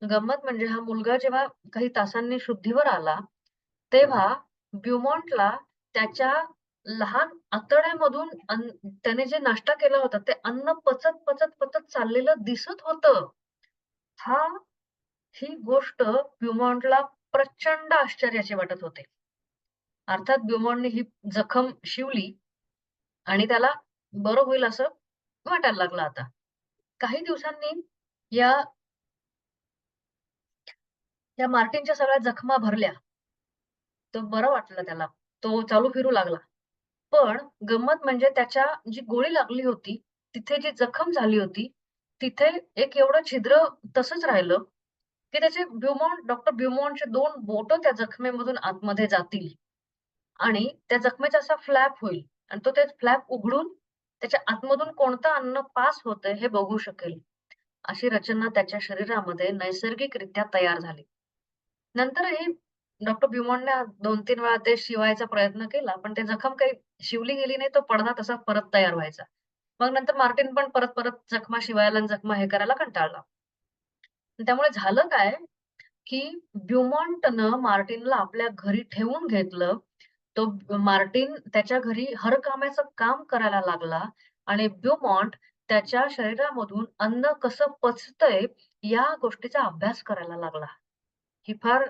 गंमत म्हणजे हा मुलगा जेव्हा काही तासांनी शुद्धीवर आला, तेव्हा ब्युमॉन्टला त्याच्या लहान आतड्यामधून त्याने जे नाश्ता केला होता, ते अन्न पचत चाललेलं दिसत होतं. हा ही गोष्ट ब्युमॉन्टला प्रचंड आश्चर्याची वाटत होते. अर्थात ब्युमॉन्टने ही जखम शिवली आणि त्याला बरं होईल असं वाटायला लागलं आता. काही दिवसांनी या या मार्टिनच्या सगळ्या जखमा भरल्या. तर बरं वाटलं त्याला. तो चालू फिरू लागला. पण गंमत म्हणजे त्याच्या जी गोळी लागली होती, तिथे जी जखम झाली होती, तिथे एक एवढं छिद्र तसंच राहिलं, की त्याचे डॉक्टर ब्युमॉन्टचे 2 बोटं त्या जखमेमधून आतमध्ये जातील आणि त्या जखमेचा असा फ्लॅप होईल आणि तो ते फ्लॅप उघडून त्याच्या आतमधून कोणतं अन्न पास होतंय हे बघू शकेल. अशी रचना त्याच्या शरीरामध्ये नैसर्गिकरित्या तयार झाली. नंतरही डॉक्टर ब्युमॉन्टने 2-3 वेळा ते शिवायचा प्रयत्न केला, पण ते जखम काही शिवली गेली नाही. तो पडदा तसा परत तयार व्हायचा. मग नंतर मार्टिन पण परत-परत जखमा शिवायला आणि जखमा हे करायला कंटाळला. त्यामुळे झालं काय, की ब्युमॉन्टनं मार्टिनला आपल्या घरी ठेवून घेतलं. तो मार्टिन त्याच्या घरी हरकाम्याचं काम करायला लागला आणि ब्युमॉन्ट त्याच्या शरीरामधून अन्न कसं पचतंय या गोष्टीचा अभ्यास करायला लागला. ही फार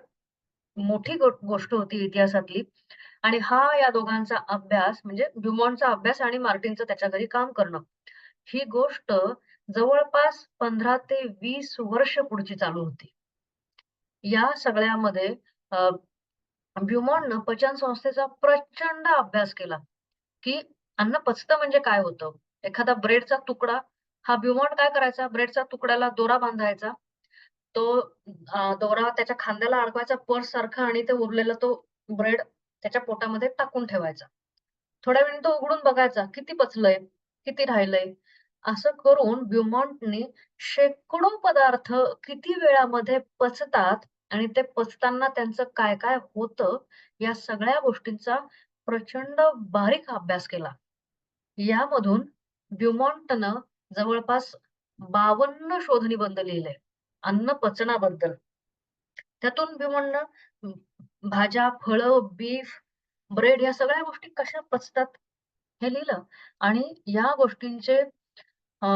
मोठी गोष्ट होती इतिहासातली आणि हा या दोघांचा अभ्यास म्हणजे ड्युमॉन्टचा अभ्यास आणि मार्टिनचं त्याच्या घरी काम करणं. ही गोष्ट जवळपास 15 ते 20 वर्ष पुढची चालू होती. या सगळ्यामध्ये अ, ब्युमॉन्टनं पचन संस्थेचा प्रचंड अभ्यास केला, की अन्न पचतं म्हणजे काय होतं? एखादा ब्रेडचा तुकडा हा ब्युमॉन्ट काय करायचा? ब्रेडच्या तुकड्याला दोरा बांधायचा. तो दोरा त्याच्या खांद्याला अडकवायचा पर्ससारखा आणि ते उरलेला तो ब्रेड त्याच्या पोटामध्ये टाकून ठेवायचा. थोड्या वेळाने तो उघडून बघायचा, किती पचलंय? किती राहिलंय? असं करून ब्युमॉन्टनी शेकडो पदार्थ किती वेळामध्ये पचतात आणि ते पचताना त्यांचं काय-काय होतं, या सगळ्या गोष्टींचा प्रचंड बारीक अभ्यास केला. यामधून ब्युमॉन्टनं जवळपास 52 शोधनिबंध लिहिले. अन्न पचनाबद्दल. त्यातून ब्युमॉन्टनं भाज्या, फळं, बीफ, ब्रेड या सगळ्या गोष्टी कशा पचतात हे लिहिलं आणि या गोष्टींचे अ,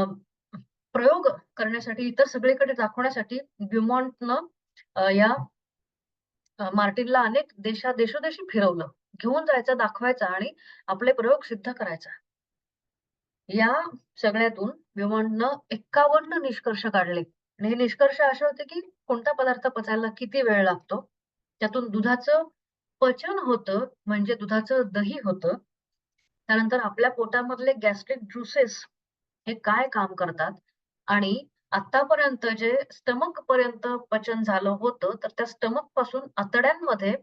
प्रयोग करण्यासाठी इतर सगळीकडे दाखवण्यासाठी ब्युमॉन्टनं या मार्टिनला अनेक देशोदेशी फिरवलं. घेऊन जायचा, दाखवायचा आणि आपले प्रयोग सिद्ध करायचा. या सगळ्यातून ब्युमॉन्टनं 51 निष्कर्ष काढले आणि हे निष्कर्ष असे होते, की कोणता पदार्थ पचायला किती वेळ लागतो. त्यातून दुधाचं पचन होतं, म्हणजे दुधाचं दही होतं. त्यानंतर आपल्या पोटामधले गॅस्ट्रिक ज्युसेस हे काय काम करतात आणि आतापर्यंत जे स्टमक पर्यंत पचन झालं होतं, तर त्या स्टमक पासून आतड्यांमध्ये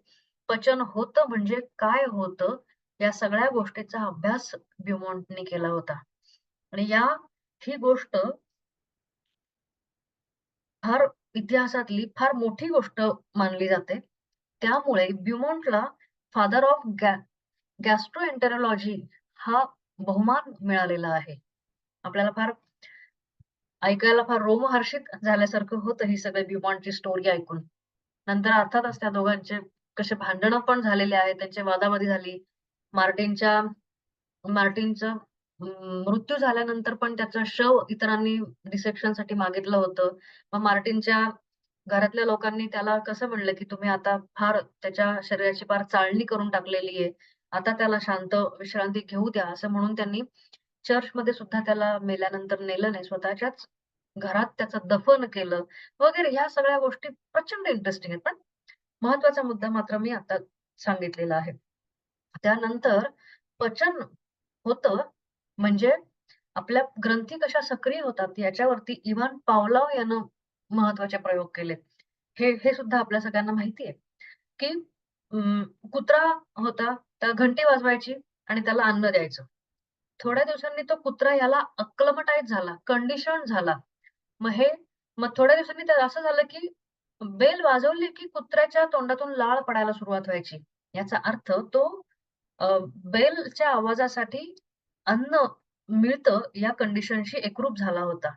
पचन होतं म्हणजे काय होतं, या सगळ्या गोष्टीचा अभ्यास ब्युमॉन्टने केला होता. आणि ही गोष्ट फार इतिहासातली फार मोठी गोष्ट मानली जाते. त्यामुळे ब्युमॉन्टला फादर ऑफ गॅस्ट्रोएन्टेरोलॉजी हा बहुमान मिळालेला आहे. आपल्याला ऐकायला फार रोमहर्षित झाल्यासारखं होतं ही सगळी ब्युमॉन्टची स्टोरी ऐकून. नंतर अर्थातच त्या दोघांचे कसे भांडणं पण झालेले आहेत. त्यांची वादावादी झाली. मार्टिनच्या मार्टिनचं मृत्यू झाल्यानंतर पण त्याचं शव इतरांनी डिसेक्शनसाठी मागितलं होतं. मग मार्टिनच्या घरातल्या लोकांनी त्याला कसं म्हणलं, की तुम्ही आता फार त्याच्या शरीराची फार चाळणी करून टाकलेली आहे. आता त्याला शांत विश्रांती घेऊ द्या, असं म्हणून त्यांनी चर्चमध्ये सुद्धा त्याला मेल्यानंतर नेलं नाही. स्वतःच्याच घरात त्याचं दफन केलं वगैरे ह्या सगळ्या गोष्टी प्रचंड इंटरेस्टिंग आहेत. पण महत्त्वाचा मुद्दा मात्र मी आता सांगितलेला आहे. त्यानंतर पचन होतं म्हणजे आपल्या ग्रंथी कशा सक्रिय होतात याच्यावरती इव्हान पावलोव यानं महत्त्वाचे प्रयोग केले. हे सुद्धा आपल्या सगळ्यांना माहिती आहे, की कुत्रा होता, तर घंटी वाजवायची आणि त्याला अन्न द्यायचं. थोड्या दिवसांनी तो कुत्रा ह्याला अक्लमटाइज झाला, कंडिशन झाला. मग हे मग थोड्या दिवसांनी तर असं झालं, की बेल वाजवली, की कुत्र्याच्या तोंडातून लाळ पडायला सुरुवात व्हायची. याचा अर्थ तो अ, बेलच्या आवाजासाठी अन्न मिळतं या कंडिशनशी एकरूप झाला होता.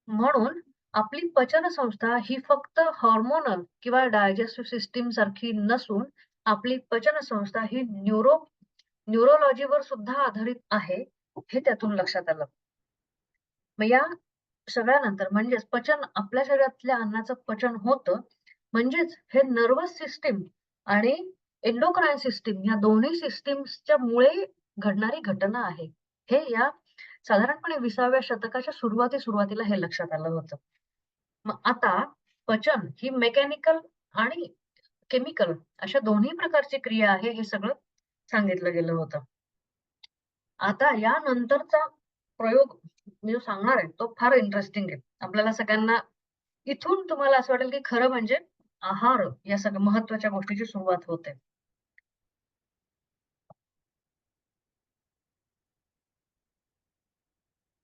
म्हणून आपली पचनसंस्था ही फक्त हार्मोनल किंवा डायजेस्टिव्ह सिस्टम सारखी नसून आपली पचनसंस्था ही न्यूरोलॉजीवर सुद्धा आधारित आहे, हे त्यातून लक्षात आलं. मग या सगळ्यानंतर म्हणजेच आपल्या शरीरातल्या अन्नाचं पचन होतं, म्हणजेच हे नर्व्हस सिस्टम आणि एंडोक्राईन सिस्टम या दोन्ही सिस्टम्सच्या मुळे घडणारी घटना आहे. हे या साधारणपणे 20व्या शतकाच्या सुरुवातीला हे लक्षात आलं होतं. मग आता पचन ही मेकॅनिकल आणि केमिकल अशा दोन्ही प्रकारची क्रिया आहे, हे सगळं सांगितलं गेलं होतं. आता यानंतरचा प्रयोग मी जो सांगणार आहे, तो फार इंटरेस्टिंग आहे. आपल्याला सगळ्यांना इथून तुम्हाला असं वाटेल, की खरं म्हणजे आहार या सगळ्या महत्त्वाच्या गोष्टीची सुरुवात होते.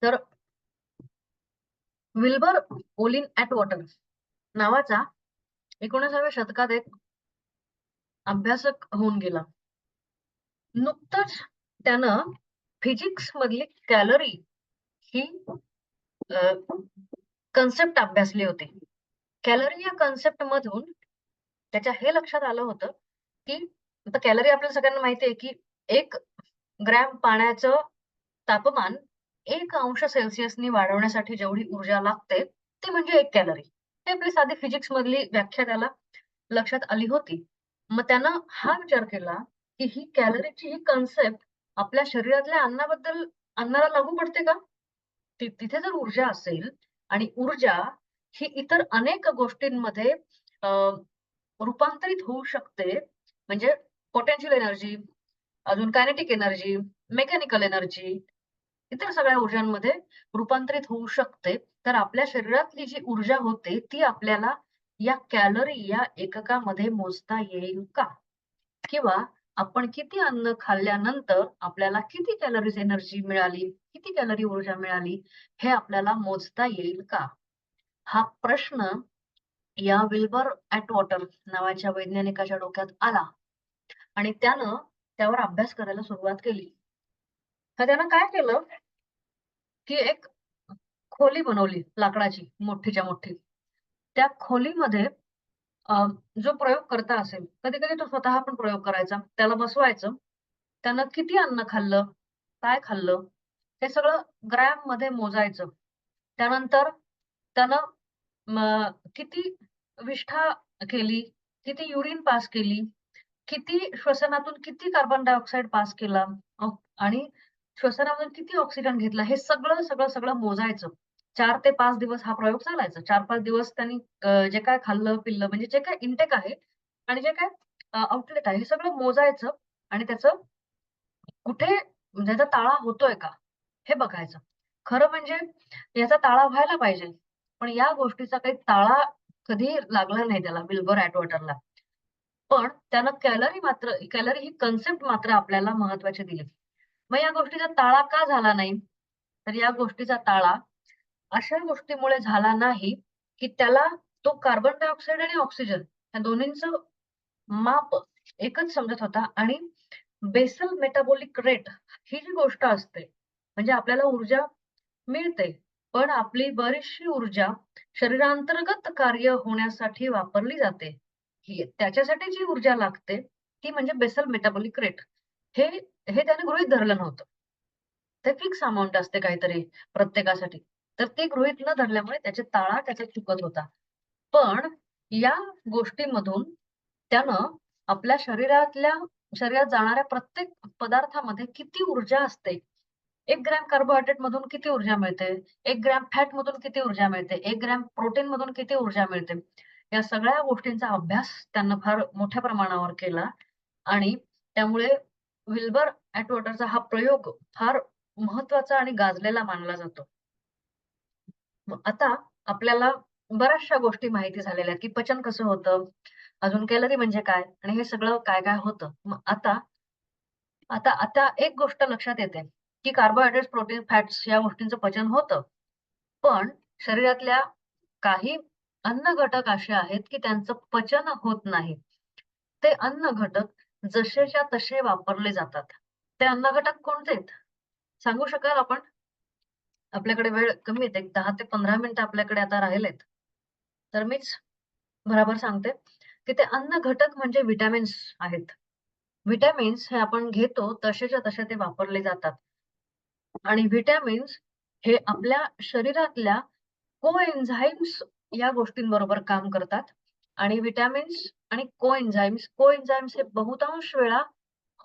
तर विल्बर ओलिन ॲटवॉटर नावाचा 19व्या शतकात एक अभ्यासक होऊन गेला. नुकतंच त्यानं फिजिक्स मधली कॅलरी ही कन्सेप्ट अभ्यासली होती. कॅलरी या कन्सेप्ट मधून त्याच्या हे लक्षात आलं होतं, की आता कॅलरी आपल्याला सगळ्यांना माहिती आहे, की 1 ग्रॅम पाण्याचं तापमान 1 अंश सेल्सियसनी वाढवण्यासाठी जेवढी ऊर्जा लागते, ती म्हणजे 1 कॅलरी. ही आपली साधी फिजिक्स मधली व्याख्या त्याला लक्षात आली होती. मग त्यानं हा विचार केला, की ही कॅलरीची ही कन्सेप्ट आपल्या शरीरातल्या अन्नाला लागू पडते का? तिथे जर ऊर्जा असेल आणि ऊर्जा ही इतर अनेक गोष्टींमध्ये अ, रूपांतरित होऊ शकते. म्हणजे पोटेन्शियल एनर्जी, अजून कायनेटिक एनर्जी, मेकॅनिकल एनर्जी, इतर सगळ्या ऊर्जांमध्ये रूपांतरित होऊ शकते. तर आपल्या शरीरातली जी ऊर्जा होते, ती आपल्याला या कॅलरी या एककामध्ये मोजता येईल का? किंवा आपण किती अन्न खाल्ल्यानंतर आपल्याला किती कॅलरीज एनर्जी मिळाली, किती कॅलरी ऊर्जा मिळाली, हे आपल्याला मोजता येईल का? हा प्रश्न या विल्बर ॲटवॉटर नावाच्या वैज्ञानिकाच्या डोक्यात आला आणि त्यानं त्यावर अभ्यास करायला सुरुवात केली. तर त्यानं काय केलं, की एक खोली बनवली लाकडाची मोठीच्या मोठी. त्या खोलीमध्ये अ, जो प्रयोगकर्ता असेल, कधी-कधी तो स्वतः पण प्रयोग करायचा. त्याला बसवायचं. त्यानं किती अन्न खाल्लं, काय खाल्लं, हे सगळं ग्रॅममध्ये मोजायचं. त्यानंतर त्यानं किती विष्ठा केली, किती युरिन पास केली, किती श्वसनातून किती कार्बन डायऑक्साईड पास केला अ, आणि श्वसनामधून किती ऑक्सिजन घेतला, हे सगळं मोजायचं. 4 ते 5 दिवस हा प्रयोग चालायचा. 4-5 दिवस त्यांनी जे काय खाल्लं-पिल्लं म्हणजे जे काही इंटेक आहे आणि जे काही आउटलेट आहे, हे सगळं मोजायचं आणि त्याचं कुठे त्याचा ताळा होतोय का? हे बघायचं. खरं म्हणजे याचा ताळा व्हायला पाहिजे. पण या गोष्टीचा काही ताळा कधी लागला नाही त्याला विल्बर ॲटवॉटरला. पण त्यानं कॅलरी ही कन्सेप्ट मात्र आपल्याला महत्त्वाची दिली. मग या गोष्टीचा ताळा का झाला नाही? तर या गोष्टीचा ताळा अशा गोष्टीमुळे झाला नाही, की त्याला तो कार्बन डायऑक्साईड आणि ऑक्सिजन या दोन्हींचं माप एकच समजत होता आणि बेसल मेटाबॉलिक रेट ही जी गोष्ट असते, म्हणजे आपल्याला ऊर्जा मिळते, पण आपली बरीचशी ऊर्जा शरीरांतर्गत कार्य होण्यासाठी वापरली जाते. त्याच्यासाठी जी ऊर्जा लागते, ती म्हणजे बेसल मेटाबॉलिक रेट. हे हे त्याने गृहीत धरलं नव्हतं. ते फिक्स अमाउंट असते काहीतरी प्रत्येकासाठी. तर ते गृहीत न धरल्यामुळे त्याचा चुकत होता. पण या गोष्टीमधून त्यानं आपल्या शरीरात जाणाऱ्या प्रत्येक पदार्थामध्ये किती ऊर्जा असते, 1 ग्रॅम कार्बोहायड्रेटमधून किती ऊर्जा मिळते, 1 ग्रॅम फॅटमधून किती ऊर्जा मिळते, 1 ग्रॅम प्रोटीनमधून किती ऊर्जा मिळते. या सगळ्या गोष्टींचा अभ्यास त्यांनं फार मोठ्या प्रमाणावर केला आणि त्यामुळे विल्बर ॲटवॉटरचा हा प्रयोग फार महत्त्वाचा आणि गाजलेला मानला जातो. मग आता आपल्याला बऱ्याचशा गोष्टी माहिती झालेल्या आहेत, की पचन कसं होतं, अजून कॅलरी म्हणजे काय आणि हे सगळं काय-काय होतं. मग आता आता आता एक गोष्ट लक्षात येते, की कार्बोहायड्रेट्स, प्रोटीन, फॅट्स या गोष्टींचं पचन होतं. पण शरीरातल्या काही अन्न घटक असे आहेत, की त्यांचं पचन होत नाही. ते अन्न घटक जसेच्या तसे वापरले जातात. ते अन्न घटक कोणते आहेत? सांगू शकाल आपण? आपल्याकडे वेळ कमी आहे. एक 10 ते 15 मिनिटं आपल्याकडे आता राहिलेत. तर मीच भराभर सांगते, की ते अन्न घटक म्हणजे व्हिटॅमिन्स आहेत. व्हिटॅमिन्स हे आपण घेतो तसेच्या तसे ते वापरले जातात आणि व्हिटॅमिन्स हे आपल्या शरीरातल्या कोएन्झाइम्स या गोष्टींबरोबर काम करतात आणि व्हिटॅमिन्स आणि कोएन्झाइम्स हे बहुतांश वेळा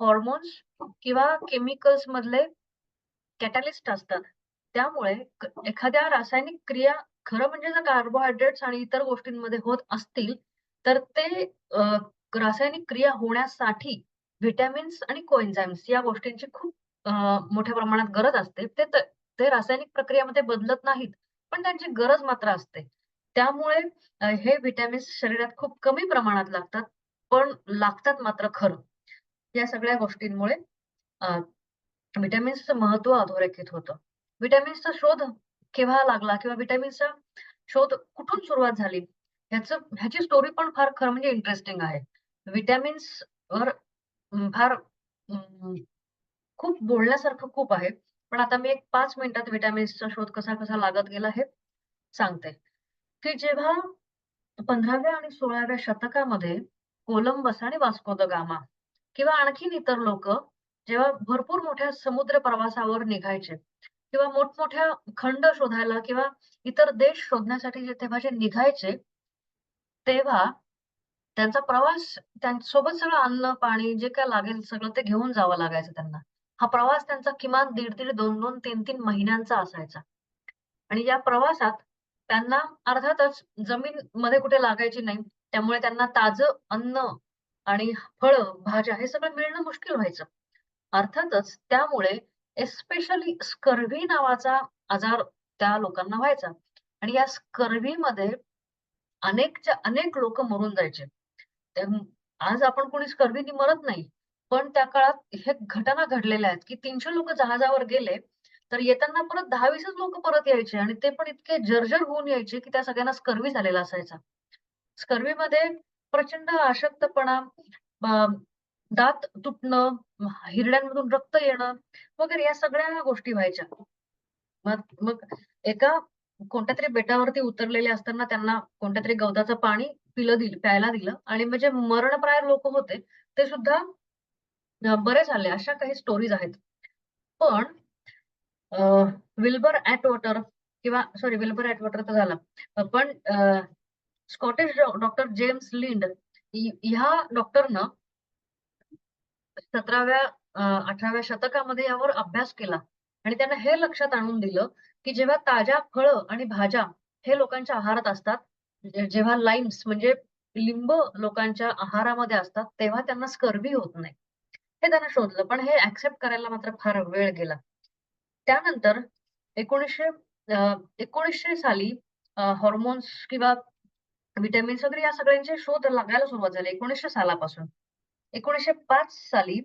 हॉर्मोन्स किंवा केमिकल्स मधले कॅटलिस्ट असतात. त्यामुळे एखाद्या रासायनिक क्रिया खरं म्हणजे जर कार्बोहायड्रेट्स आणि इतर गोष्टींमध्ये होत असतील, तर ते रासायनिक क्रिया होण्यासाठी व्हिटॅमिन्स आणि कोएन्झाइम्स या गोष्टींची खूप अ, मोठ्या प्रमाणात गरज असते. ते रासायनिक प्रक्रियेमध्ये बदलत नाहीत, पण त्यांची गरज मात्र असते. त्यामुळे हे व्हिटॅमिन्स शरीरात खूप कमी प्रमाणात लागतात, पण लागतात मात्र खरं. या सगळ्या गोष्टींमुळे व्हिटॅमिन्सचं महत्त्व अधोरेखित होतं. व्हिटॅमिन्सचा शोध केव्हा लागला किंवा व्हिटॅमिन्सचा शोध कुठून सुरुवात झाली? ह्याची स्टोरी पण फार खरं म्हणजे इंटरेस्टिंग आहे. व्हिटॅमिन्सवर फार खूप बोलण्यासारखं खूप आहे. पण आता मी एक 5 मिनिटात व्हिटॅमिन्सचा शोध कसा-कसा लागत गेला हे सांगते, की जेव्हा 15व्या आणि 16व्या शतकामध्ये कोलंबस आणि वास्को द गामा किंवा आणखीन इतर लोकं जेव्हा भरपूर मोठ्या समुद्र प्रवासावर निघायचे किंवा मोठमोठ्या खंड शोधायला किंवा इतर देश शोधण्यासाठी तेव्हा जे निघायचे, तेव्हा त्यांचा प्रवास त्यांच्यासोबत सगळं अन्न, पाणी जे काही लागेल सगळं ते घेऊन जावं लागायचं त्यांना. हा प्रवास त्यांचा किमान 1.5-1.5, 2-2, 3-3 महिन्यांचा असायचा. आणि या प्रवासात त्यांना अर्थातच जमीनमध्ये कुठे लागायची नाही. त्यामुळे त्यांना ताजं अन्न आणि फळं, भाज्या हे सगळं मिळणं मुश्कील व्हायचं. अर्थातच त्यामुळे एस्पेशली स्कर्व्ही नावाचा आजार त्या लोकांना व्हायचा आणि या स्कर्व्हीमध्ये अनेक लोकं मरून जायचे. तर आज आपण कोणी स्कर्व्हीनी मरत नाही. पण त्या काळात हे घटना घडलेल्या आहेत, की 300 लोकं जहाजावर गेले, तर येताना परत 10-20च लोकं परत यायचे आणि ते पण इतके जर्जर होऊन यायचे, की त्या सगळ्यांना स्कर्व्ही झालेला असायचा. स्कर्व्हीमध्ये प्रचंड अशक्तपणा, अ, दात तुटणं, हिरड्यांमधून रक्त येणं वगैरे या सगळ्या गोष्टी व्हायच्या. मग मग एका कोणत्यातरी बेटावरती उतरलेले असताना त्यांना कोणत्यातरी गवताचं पाणी प्यायला दिलं आणि म्हणजे मरणप्राय लोकं होते, ते सुद्धा बरे झाले. अशा काही स्टोरीज आहेत. पण विल्बर ॲटवॉटर किंवा सॉरी विल्बर ॲटवॉटर तर झाला. पण स्कॉटिश डॉक्टर जेम्स लिंड ह्या डॉक्टरनं 17व्या 18व्या शतकामध्ये यावर अभ्यास केला आणि त्यांना हे लक्षात आणून दिलं, की जेव्हा ताज्या फळं आणि भाज्या हे लोकांच्या आहारात असतात, जेव्हा लाईम्स म्हणजे लिंब लोकांच्या आहारामध्ये असतात, तेव्हा त्यांना स्कर्व्ही होत नाही. हे त्यांना शोधलं, पण हे एक्सेप्ट करायला मात्र फार वेळ गेला. त्यानंतर 1900 1900 साली हार्मोन्स किंवा व्हिटॅमिन्स वगैरे या सगळ्यांचे शोध लागायला सुरुवात झाली 1900 सालापासून. 1905 साली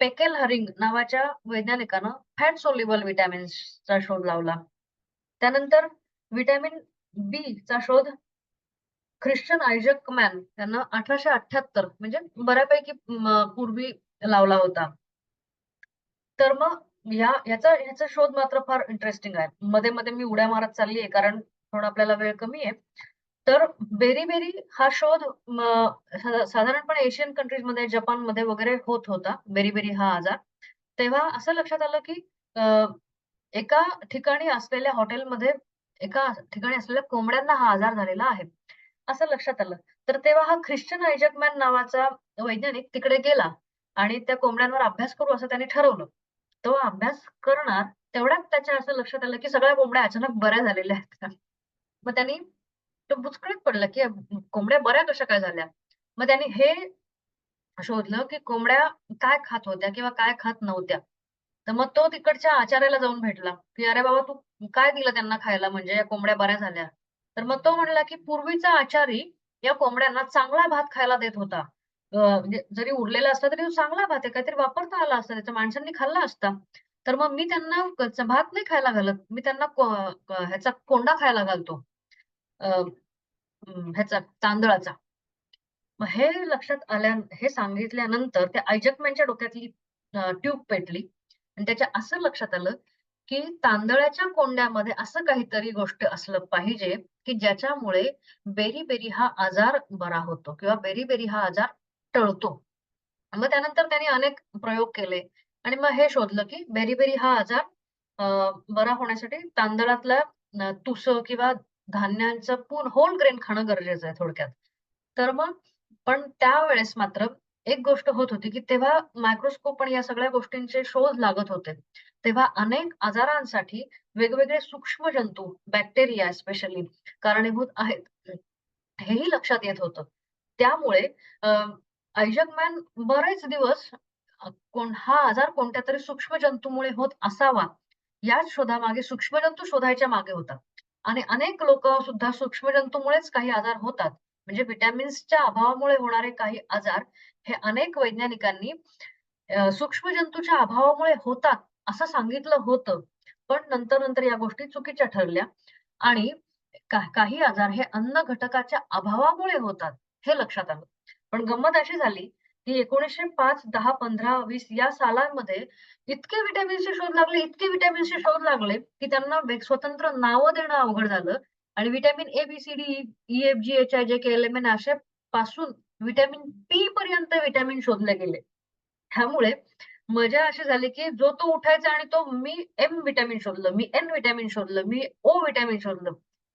पेकेल हरिंग नावाच्या वैज्ञानिकानं फॅट सोल्युबल व्हिटॅमिन्सचा शोध लावला. त्यानंतर व्हिटॅमिन बी चा शोध ख्रिश्चन आयझॅक मॅन यानं 1878 म्हणजे बऱ्यापैकी पूर्वी लावला होता. तर मग ह्याचा शोध मात्र फार इंटरेस्टिंग आहे. मध्ये-मध्ये मी उड्या मारत चालली आहे, कारण थोडा आपल्याला वेळ कमी आहे. तर बेरी-बेरी हा शोध साधारणपणे एशियन कंट्रीजमध्ये, जपानमध्ये वगैरे होत होता, बेरी-बेरी हा आजार. तेव्हा असं लक्षात आलं, की अ, एका ठिकाणी असलेल्या हॉटेलमध्ये एका ठिकाणी असलेल्या कोंबड्यांना हा आजार झालेला आहे, असं लक्षात आलं. तर तेव्हा हा ख्रिश्चन आयझॅकमॅन नावाचा वैज्ञानिक तिकडे गेला आणि त्या कोंबड्यांवर अभ्यास करू असं त्याने ठरवलं. तो अभ्यास करणार तेवढ्यात त्याच्या असं लक्षात आलं, की सगळ्या कोंबड्या अचानक बऱ्या झालेल्या आहेत. मग त्यांनी तो बुचकळ्यात पडला, की कोंबड्या बऱ्या कशा काय झाल्या? मग त्यांनी हे शोधलं, की कोंबड्या काय खात होत्या किंवा काय खात नव्हत्या. तर मग तो तिकडच्या आचार्याला जाऊन भेटला, की "अरे बाबा, तू काय दिलं त्यांना खायला म्हणजे या कोंबड्या बऱ्या झाल्या?" तर मग तो म्हणला, की "पूर्वीचा आचारी या कोंबड्यांना चांगला भात खायला देत होता. म्हणजे जरी उरलेला असला तरी तो चांगला भात आहे, काहीतरी वापरता आला असता, त्याच्या माणसांनी खाल्ला असता. तर मग मी त्यांना कच्चा भात नाही खायला घालत, मी त्यांना ह्याचा कोंडा खायला घालतो. अ, ह्याचा तांदळाचा." मग हे लक्षात हे सांगितल्यानंतर त्या आयझॅकमॅनच्या डोक्यातली ट्यूब पेटली आणि त्याच्या असं लक्षात आलं, की तांदळाच्या कोंड्यामध्ये असं काहीतरी गोष्ट असलं पाहिजे, की ज्याच्यामुळे बेरी-बेरी हा आजार बरा होतो किंवा बेरी-बेरी हा आजार टळतो. मग त्यानंतर त्यांनी अनेक प्रयोग केले आणि मग हे शोधलं, की बेरी-बेरी हा आजार बरा होण्यासाठी तांदळातल्या तुसं किंवा धान्यांचं होल ग्रेन खाणं गरजेचं आहे थोडक्यात. तर मग पण त्यावेळेस मात्र एक गोष्ट होत होती, की तेव्हा मायक्रोस्कोप आणि या सगळ्या गोष्टींचे शोध लागत होते. तेव्हा अनेक आजारांसाठी वेगवेगळे सूक्ष्मजंतू, बॅक्टेरिया स्पेशली कारणीभूत आहेत. हेही लक्षात येत होतं. त्यामुळे अ, आयझॅकमॅन बरेच दिवस हा आजार कोणत्यातरी सूक्ष्मजंतूमुळे होत असावा, याच शोधामागे सूक्ष्मजंतू शोधायच्या मागे होता. आणि अनेक लोकं सुद्धा सूक्ष्मजंतूमुळेच काही आजार होतात. म्हणजे व्हिटॅमिन्सच्या अभावामुळे होणारे काही आजार हे अनेक वैज्ञानिकांनी सूक्ष्मजंतूच्या अभावामुळे होतात, असं सांगितलं होतं. पण नंतर-नंतर या गोष्टी चुकीच्या ठरल्या आणि काही आजार हे अन्न घटकाच्या अभावामुळे होतात, हे लक्षात आलं. पण गंमत अशी झाली, की 1905, 10, 15, 20 या सालांमध्ये इतके व्हिटॅमिन्सचे शोध लागले, इतके व्हिटॅमिन्सचे शोध लागले, की त्यांना स्वतंत्र नावं देणं अवघड झालं आणि vitamin A, B, C, D, E, F, G, H, I, J, K, L, M, N अशा पासून व्हिटॅमिन पी पर्यंत व्हिटॅमिन शोधले गेले. त्यामुळे मजा अशी झाली, की जो तो उठायचा आणि तो मी एम व्हिटॅमिन शोधलं, मी एन व्हिटॅमिन शोधलं, मी ओ व्हिटॅमिन शोधलं.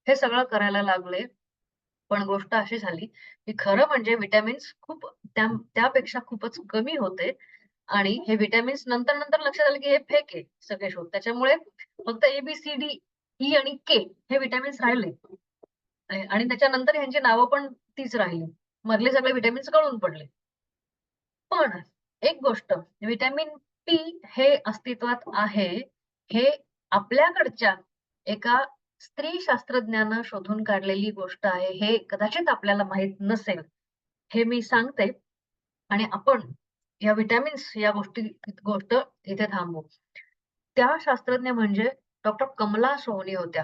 हे सगळं करायला लागले. पण गोष्ट अशी झाली, की खरं म्हणजे व्हिटॅमिन्स खूप त्यापेक्षा खूपच कमी होते आणि हे व्हिटॅमिन्स नंतर लक्षात आलं, की हे फेक आहे सगळे शोध. त्याच्यामुळे फक्त ए, बी, सी, डी, ई आणि के हे व्हिटॅमिन्स राहिले आणि त्याच्यानंतर ह्यांची नावं पण तीच राहिली. मधले सगळे व्हिटॅमिन्स गळून पडले. पण एक गोष्ट व्हिटॅमिन पी हे अस्तित्वात आहे, हे आपल्याकडच्या एका स्त्री शास्त्रज्ञानं शोधून काढलेली गोष्ट आहे. हे कदाचित आपल्याला माहीत नसेल. हे मी सांगते आणि आपण या व्हिटॅमिन्स या गोष्ट इथे थांबवू. त्या शास्त्रज्ञ म्हणजे डॉक्टर कमला सोहनी होत्या.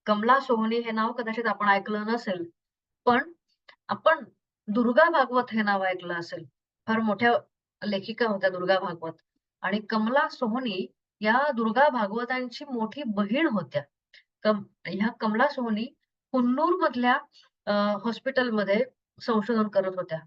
कमला सोहनी हे नाव कदाचित आपण ऐकलं नसेल. पण आपण दुर्गा भागवत हे नाव ऐकलं असेल. फार मोठ्या लेखिका होत्या दुर्गा भागवत आणि कमला सोहनी या दुर्गा भागवतांची मोठी बहीण होत्या. ह्या कमला सोहनी कुन्नूरमधल्या हॉस्पिटलमध्ये संशोधन करत होत्या.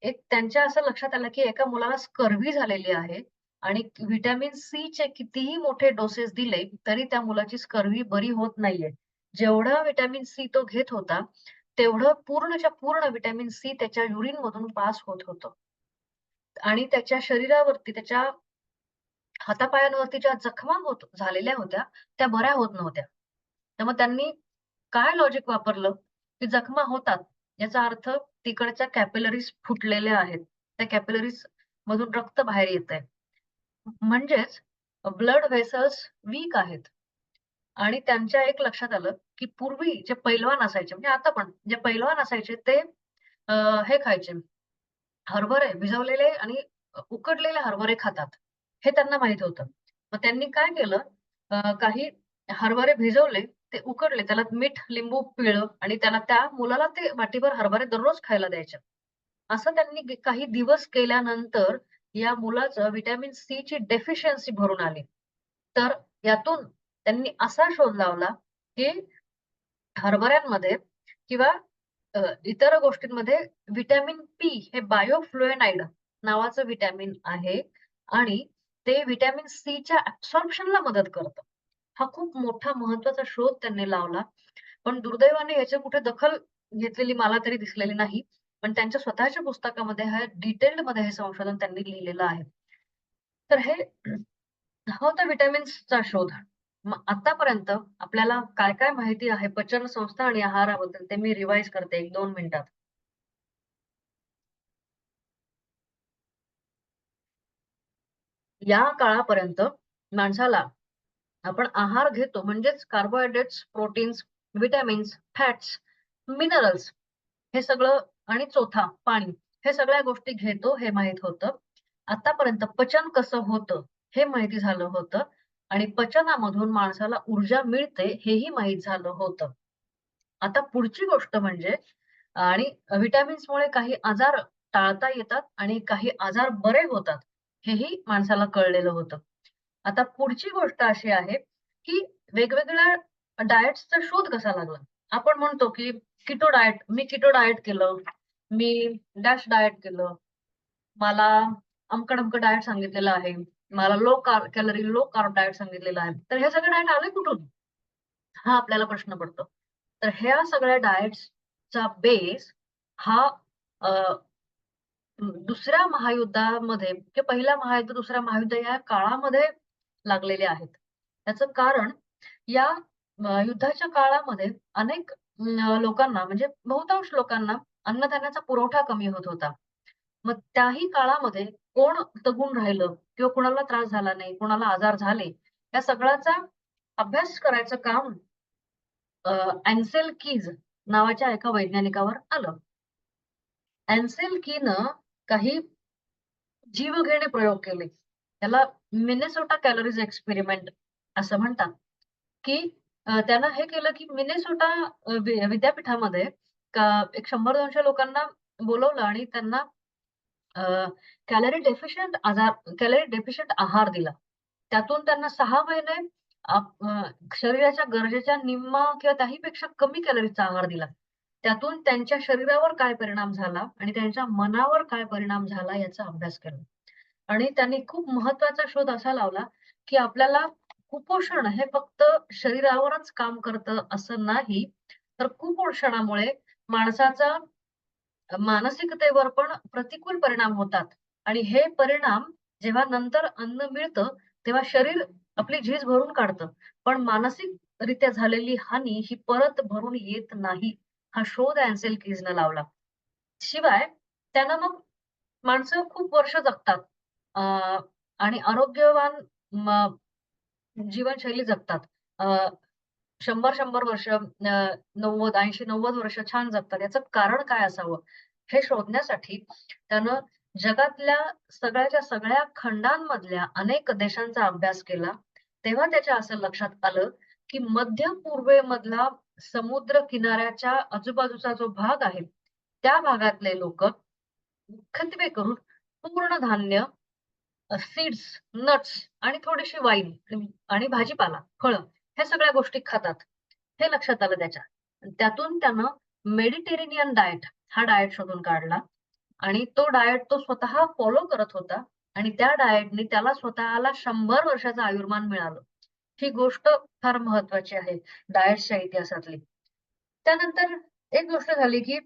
त्यांच्या असं लक्षात आलं, की एका मुलाला स्कर्व्ही झालेली आहे आणि व्हिटॅमिन सीचे कितीही मोठे डोसेस दिले, तरी त्या मुलाची स्कर्व्ही बरी होत नाहीये. जेवढा व्हिटॅमिन सी तो घेत होता, तेवढं पूर्णच्या पूर्ण व्हिटॅमिन सी त्याच्या युरिनमधून पास होत होतं. आणि त्याच्या शरीरावरती, त्याच्या हातापायांवरती ज्या जखमा झालेल्या होत्या, त्या बऱ्या होत नव्हत्या. तर मग त्यांनी काय लॉजिक वापरलं, की जखमा होतात, याचा अर्थ तिकडच्या कॅपिलरीज फुटलेल्या आहेत. त्या कॅपिलरीज मधून रक्त बाहेर येतंय. म्हणजेच ब्लड व्हेसल्स वीक आहेत. आणि त्यांच्या एक लक्षात आलं, की पूर्वी जे पैलवान असायचे, म्हणजे आता पण जे पैलवान असायचे ते अ, हे खायचे, हरभरे भिजवलेले आणि उकडलेले हरभरे खातात. हे त्यांना माहीत होतं. मग त्यांनी काय केलं, काही हरभरे भिजवले, ते उकडले, त्याला मीठ, लिंबू पिळलं आणि त्या मुलाला ते वाटीभर हरभरे दररोज खायला द्यायचे. असं त्यांनी काही दिवस केल्यानंतर या मुलाचं व्हिटॅमिन सीची डेफिशियन्सी भरून आली. तर यातून त्यांनी असा शोध लावला, की हरभऱ्यांमध्ये किंवा इतर गोष्टींमध्ये व्हिटॅमिन पी हे बायोफ्लुएनाइड नावाचं व्हिटॅमिन आहे आणि ते व्हिटॅमिन सीच्या ॲब्सॉर्प्शनला मदत करतं. हा खूप मोठा महत्त्वाचा शोध त्यांनी लावला. पण दुर्दैवाने याची कुठे दखल घेतलेली मला तरी दिसलेली नाही. पण त्यांच्या स्वतःच्या पुस्तकामध्ये हे डिटेल्डमध्ये हे संशोधन त्यांनी लिहिलेलं आहे. तर हे होता व्हिटॅमिन्सचा शोध. मग आतापर्यंत आपल्याला काय-काय माहिती आहे पचन संस्था आणि आहाराबद्दल ते मी रिवाईज करते 1-2 मिनिटात. या काळापर्यंत माणसाला आपण आहार घेतो म्हणजेच carbohydrates, proteins, vitamins, fats, minerals हे सगळं आणि चौथा पाणी. हे सगळ्या गोष्टी घेतो हे माहीत होतं. आतापर्यंत पचन कसं होतं हे माहिती झालं होतं आणि पचनामधून माणसाला ऊर्जा मिळते हेही माहीत झालं होतं. आता पुढची गोष्ट म्हणजे आणि व्हिटॅमिन्समुळे काही आजार टाळता येतात आणि काही आजार बरे होतात, हेही माणसाला कळलेलं होतं. आता पुढची गोष्ट अशी आहे, की वेगवेगळ्या डायट्सचा शोध कसा लागला? आपण म्हणतो, की मी कीटो डायट केलं, मी डॅश डायट केलं, मला अमकं-ढमकं डायट सांगितलेलं आहे, मला लो कार्ब डायट सांगितलेलं आहे. तर हे सगळं डायट आले कुठून? हा आपल्याला प्रश्न पडतो. तर ह्या सगळ्या डायट्सचा बेस हा अ, दुसऱ्या महायुद्धामध्ये किंवा पहिल्या महायुद्ध, दुसऱ्या महायुद्ध या काळामध्ये लागलेले आहेत. त्याचं कारण या युद्धाच्या काळामध्ये अनेक लोकांना म्हणजे बहुतांश लोकांना अन्नधान्याचा पुरवठा कमी होत होता. मग त्याही काळामध्ये कोण दबून राहिलं किंवा कुणाला त्रास झाला नाही, कुणाला आजार झाले, या सगळ्याचा अभ्यास करायचं काम ॲन्सेल कीज नावाच्या एका वैज्ञानिकावर आलं. ॲन्सेल कीनं काही जीवघेणे प्रयोग केले. त्याला मिनेसोटा कॅलरीज एक्सपेरिमेंट असं म्हणतात, की त्यानं हे केलं, की मिनेसोटा विद्यापीठामध्ये एक 100-200 लोकांना बोलावलं आणि त्यांना अ, कॅलरी डेफिशियंट आहार दिला. त्यातून त्यांना 6 महिने शरीराच्या गरजेच्या निम्मा किंवा त्याहीपेक्षा कमी कॅलरीजचा आहार दिला. त्यातून त्यांच्या शरीरावर काय परिणाम झाला आणि त्यांच्या मनावर काय परिणाम झाला याचा अभ्यास केला. आणि त्यांनी खूप महत्त्वाचा शोध असा लावला, की आपल्याला कुपोषण हे फक्त शरीरावरच काम करतं असं नाही, तर कुपोषणामुळे माणसाचा मानसिकतेवर पण प्रतिकूल परिणाम होतात आणि हे परिणाम जेव्हा नंतर अन्न मिळतं, तेव्हा शरीर आपली झीज भरून काढतं. पण मानसिकरित्या झालेली हानी ही परत भरून येत नाही. हा शोध ॲन्सेल कीजनं लावला. शिवाय त्यानं मग माणसं खूप वर्ष जगतात अ, आणि आरोग्यवान जीवनशैली जगतात. 100-100 वर्ष 90, 80-90 वर्ष छान जगतात. याचं कारण काय असावं? हे शोधण्यासाठी त्यानं जगातल्या सगळ्याच्या सगळ्या खंडांमधल्या अनेक देशांचा अभ्यास केला. तेव्हा त्याच्या असं लक्षात आलं, की मध्य पूर्वेमधला समुद्र किनाऱ्याच्या आजूबाजूचा जो भाग आहे, त्या भागातले लोकं मुख्यत्वे करून पूर्ण धान्य सीड्स, नट्स आणि थोडीशी वाईन आणि भाजीपाला, फळं ह्या सगळ्या गोष्टी खातात. हे लक्षात आलं त्याच्या. त्यातून त्यानं मेडिटेरेनियन डायट हा डायट शोधून काढला आणि तो डायट तो स्वतः फॉलो करत होता आणि त्या डाएटनी त्याला स्वतःला 100 वर्षाचं आयुर्मान मिळालं. ही गोष्ट फार महत्वाची आहे डाएट्सच्या इतिहासातली. त्यानंतर एक गोष्ट झाली, की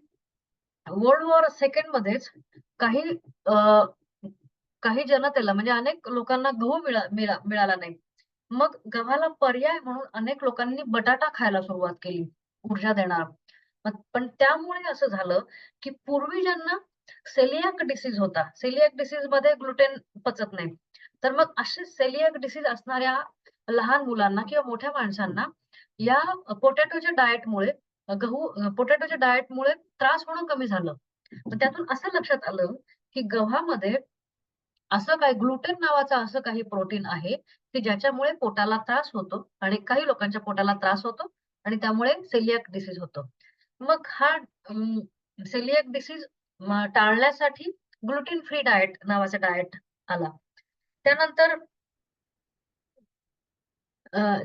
वर्ल्ड वॉर सेकंडमध्येच काही अ, काही जनतेला म्हणजे अनेक लोकांना गहू मिळाला नाही. मग गव्हाला पर्याय म्हणून अनेक लोकांनी बटाटा खायला सुरुवात केली, ऊर्जा देणारा. पण त्यामुळे असं झालं, की पूर्वी ज्यांना सेलियाक डिसीज होता. सेलियाक डिसीजमध्ये ग्लुटेन पचत नाही. तर मग असे सेलियाक डिसीज असणाऱ्या लहान मुलांना किंवा मोठ्या माणसांना या पोटॅटोच्या डायटमुळे पोटॅटोच्या डायटमुळे त्रास होणं कमी झालं. तर त्यातून असं लक्षात आलं, की गव्हामध्ये असं काही ग्लुटेन नावाचं असं काही प्रोटीन आहे, की ज्याच्यामुळे पोटाला त्रास होतो आणि काही लोकांच्या पोटाला त्रास होतो आणि त्यामुळे सेलियाक डिसीज होतं. मग हा सेलियाक डिसीज टाळण्यासाठी ग्लुटेन फ्री डाएट नावाचा डाएट आला. त्यानंतर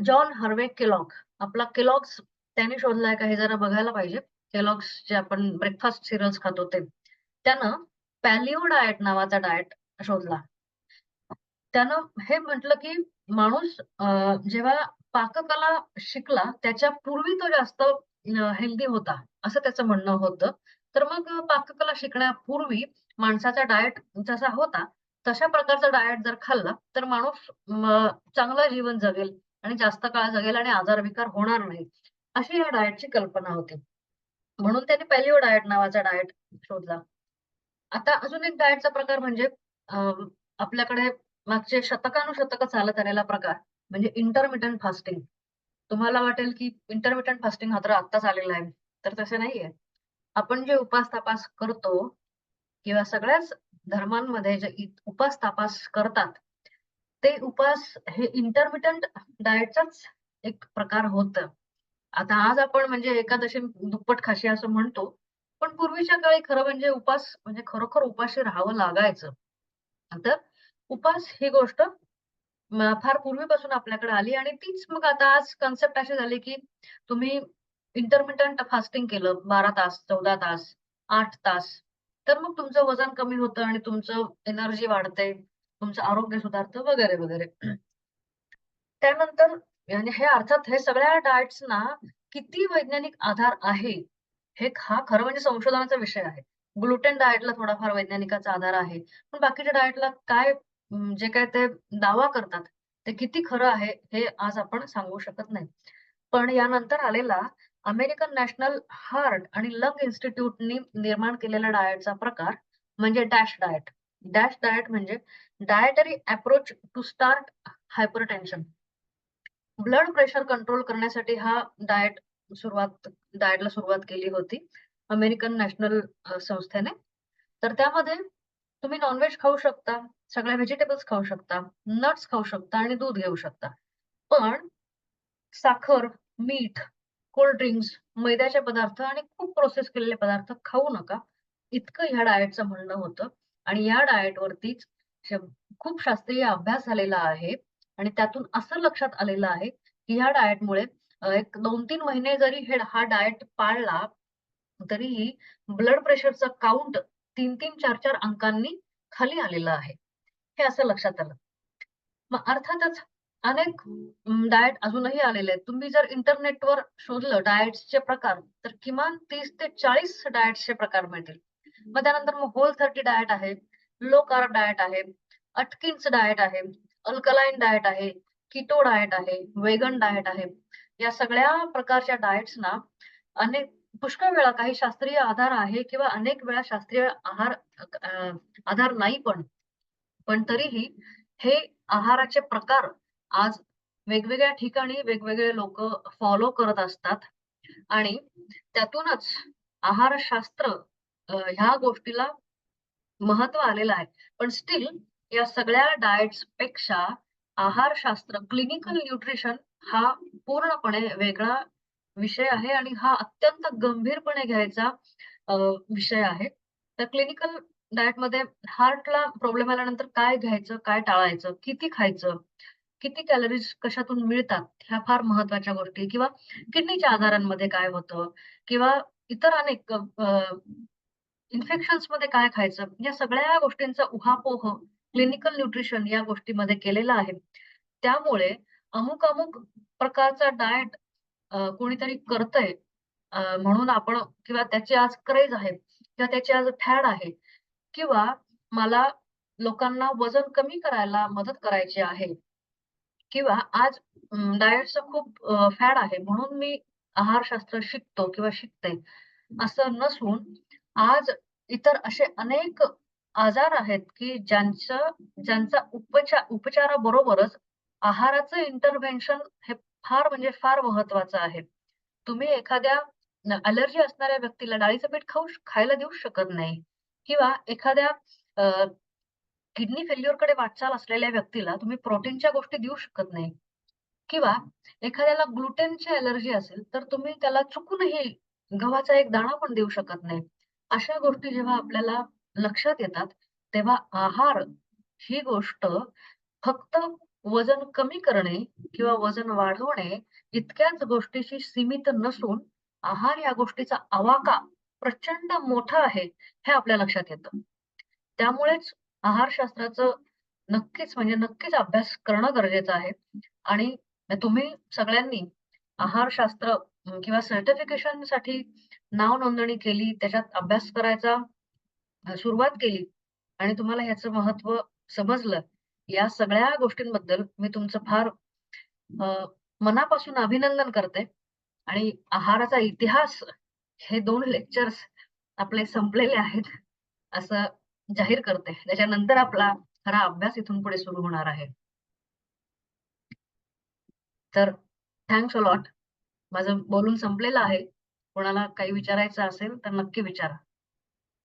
जॉन हार्वे केलॉग आपला केलॉग्स त्याने शोधलाय का हे जरा बघायला पाहिजे. केलॉग्स जे आपण ब्रेकफास्ट सिरियल्स खातो ते. त्यानं पॅलिओ डाएट नावाचा डाएट शोधला. त्यानं हे म्हटलं, की माणूस जेव्हा पाककला शिकला त्याच्या पूर्वी तो जास्त हेल्दी होता, असं त्याचं म्हणणं होतं. तर मग पाककला शिकण्यापूर्वी माणसाचा डायट जसा होता, तशा प्रकारचा डायट जर खाल्ला, तर माणूस चांगलं जीवन जगेल आणि जास्त काळ जगेल आणि आजार-विकार होणार नाही. अशी या डायटची कल्पना होती. म्हणून त्यांनी पॅलिओ डायट नावाचा डायट शोधला. आता अजून एक डायटचा प्रकार म्हणजे आपल्याकडे मागचे शतकानुशतकं चालत आलेला प्रकार म्हणजे इंटरमिटंट फास्टिंग. तुम्हाला वाटेल, की इंटरमिटंट फास्टिंग हा तर आत्ताच आलेला आहे. तर तसं नाहीये. आपण जे उपास-तापास करतो किंवा सगळ्याच धर्मांमध्ये जे उपास-तापास करतात, ते उपास हे इंटरमिटंट डायटचाच एक प्रकार होतं. आता आज आपण म्हणजे एकादशी दुप्पट खाशी असं म्हणतो. पण पूर्वीच्या काळी खरं म्हणजे उपास म्हणजे खरोखर उपाशी राहावं लागायचं. तर उपास ही गोष्ट फार पूर्वीपासून आपल्याकडे आली आणि तीच मग आता आज कन्सेप्ट अशी झाली, की तुम्ही इंटरमिटंट फास्टिंग केलं 12 तास, 14 तास, 8 तास, तर मग तुमचं वजन कमी होतं आणि तुमचं एनर्जी वाढते, तुमचं आरोग्य सुधारतं वगैरे, वगैरे. त्यानंतर आणि हे अर्थात हे सगळ्या डाएट्सना किती वैज्ञानिक आधार आहे, हा खरं म्हणजे संशोधनाचा विषय आहे. ग्लुटेन डाएटला थोडाफार वैज्ञानिकाचा आधार आहे. पण बाकीच्या डाएटला काय जे काही ते दावा करतात, ते किती खरं आहे, हे आज आपण सांगू शकत नाही. पण यानंतर आलेला अमेरिकन नॅशनल हार्ट आणि लंग इन्स्टिट्यूटनी निर्माण केलेला डाएटचा प्रकार म्हणजे डॅश डाएट. डॅश डाएट म्हणजे dietary approach to start hypertension. Blood pressure control करण्यासाठी हा डाएट डाएटला सुरुवात केली होती. अमेरिकन नॅशनल संस्थेने. तर त्यामध्ये तुम्ही नॉन-व्हेज खाऊ शकता, सगळ्या व्हेजिटेबल्स खाऊ शकता, नट्स खाऊ शकता आणि दूध घेऊ शकता. पण साखर, मीठ, कोल्ड ड्रिंक्स, मैद्याचे पदार्थ आणि खूप प्रोसेस केलेले पदार्थ खाऊ नका. इतकं ह्या डाएटचं म्हणणं होतं आणि या डाएटवरतीच श खूप शास्त्रीय अभ्यास झालेला आहे आणि त्यातून असं लक्षात आलेलं आहे, की ह्या डाएटमुळे एक 2-3 महिने जरी हा डाएट पाळला, तरीही ब्लड प्रेशरचा काउंट 3-3, 4-4 अंकांनी खाली आलेलं आहे. हे असं लक्षात आलं. मग अर्थातच अनेक डाएट अजूनही आलेले आहेत. तुम्ही जर इंटरनेटवर शोधलं डाएट्सचे प्रकार, तर किमान 30 ते 40 डाएट्सचे प्रकार मिळतील. मग त्यानंतर मग Whole30 डाएट आहे, लो कार्ब डाएट आहे, अटकिन्स डाएट आहे, अल्कलाईन डाएट आहे, कीटो डाएट आहे, वेगन डाएट आहे. या सगळ्या प्रकारच्या डाएट्सना अनेक पुष्कळ वेळा काही शास्त्रीय आधार आहे किंवा अनेक वेळा शास्त्रीय आधार नाही पण. पण तरीही हे आहाराचे प्रकार आज वेगवेगळ्या ठिकाणी वेगवेगळे लोकं फॉलो करत असतात आणि त्यातूनच आहारशास्त्र ह्या गोष्टीला महत्त्व आलेलं आहे. पण स्टिल या सगळ्या डाएट्सपेक्षा आहारशास्त्र, क्लिनिकल न्यूट्रिशन हा पूर्णपणे वेगळा विषय आहे आणि हा अत्यंत गंभीरपणे घ्यायचा विषय आहे. तर क्लिनिकल डाएटमध्ये हार्टला प्रॉब्लेम आल्यानंतर काय घ्यायचं, काय टाळायचं, किती खायचं, किती कॅलरीज कशातून मिळतात, ह्या फार महत्त्वाच्या गोष्टी किंवा किडनीच्या आजारांमध्ये काय होतं किंवा इतर अनेक इन्फेक्शन्समध्ये काय खायचं, या सगळ्या गोष्टींचा उहापोह क्लिनिकल न्यूट्रिशन या गोष्टीमध्ये केलेलं आहे. त्यामुळे अमुक-अमुक प्रकारचा डायट कोणीतरी करतंय म्हणून आपण किंवा त्याची आज क्रेझ आहे किंवा त्याची आज फॅड आहे किंवा मला लोकांना वजन कमी करायला मदत करायची आहे किंवा आज डायटचं खूप फॅड आहे म्हणून मी आहारशास्त्र शिकतो किंवा शिकते, असं नसून आज इतर असे अनेक आजार आहेत, की ज्यांचा उपचाराबरोबरच आहाराचं इंटरव्हेन्शन हे फार म्हणजे फार महत्वाचं आहे. तुम्ही एखाद्या ॲलर्जी असणाऱ्या व्यक्तीला डाळीचं पीठ खायला देऊ शकत नाही किंवा एखाद्या किडनी फेल्युअरकडे वाटचाल असलेल्या व्यक्तीला तुम्ही प्रोटीनच्या गोष्टी देऊ शकत नाही किंवा एखाद्याला ग्लुटेनची ॲलर्जी असेल, तर तुम्ही त्याला चुकूनही गव्हाचा एक दाणा पण देऊ शकत नाही. अशा गोष्टी जेव्हा आपल्याला लक्षात येतात, तेव्हा आहार ही गोष्ट फक्त वजन कमी करणे किंवा वजन वाढवणे इतक्याच गोष्टीशी सीमित नसून, आहार या गोष्टीचा आवाका प्रचंड मोठा आहे, हे आपल्या लक्षात येतं. त्यामुळेच आहारशास्त्राचं नक्कीच म्हणजे नक्कीच अभ्यास करणं गरजेचं आहे आणि तुम्ही सगळ्यांनी आहारशास्त्र किंवा सर्टिफिकेशनसाठी नाव नोंदणी केली, त्याच्यात अभ्यास करायचा सुरुवात केली आणि तुम्हाला ह्याचं महत्त्व समजलं. या सगळ्या गोष्टींबद्दल मी तुमचं फार अ, मनापासून अभिनंदन करते आणि आहाराचा इतिहास हे 2 लेक्चर्स आपले संपलेले आहेत, असं जाहीर करते. त्याच्यानंतर आपला खरा अभ्यास इथून पुढे सुरू होणार आहे. तर थँक्स अ लॉट. माझं बोलून संपलेलं आहे. कोणाला काही विचारायचं असेल तर नक्की विचारा.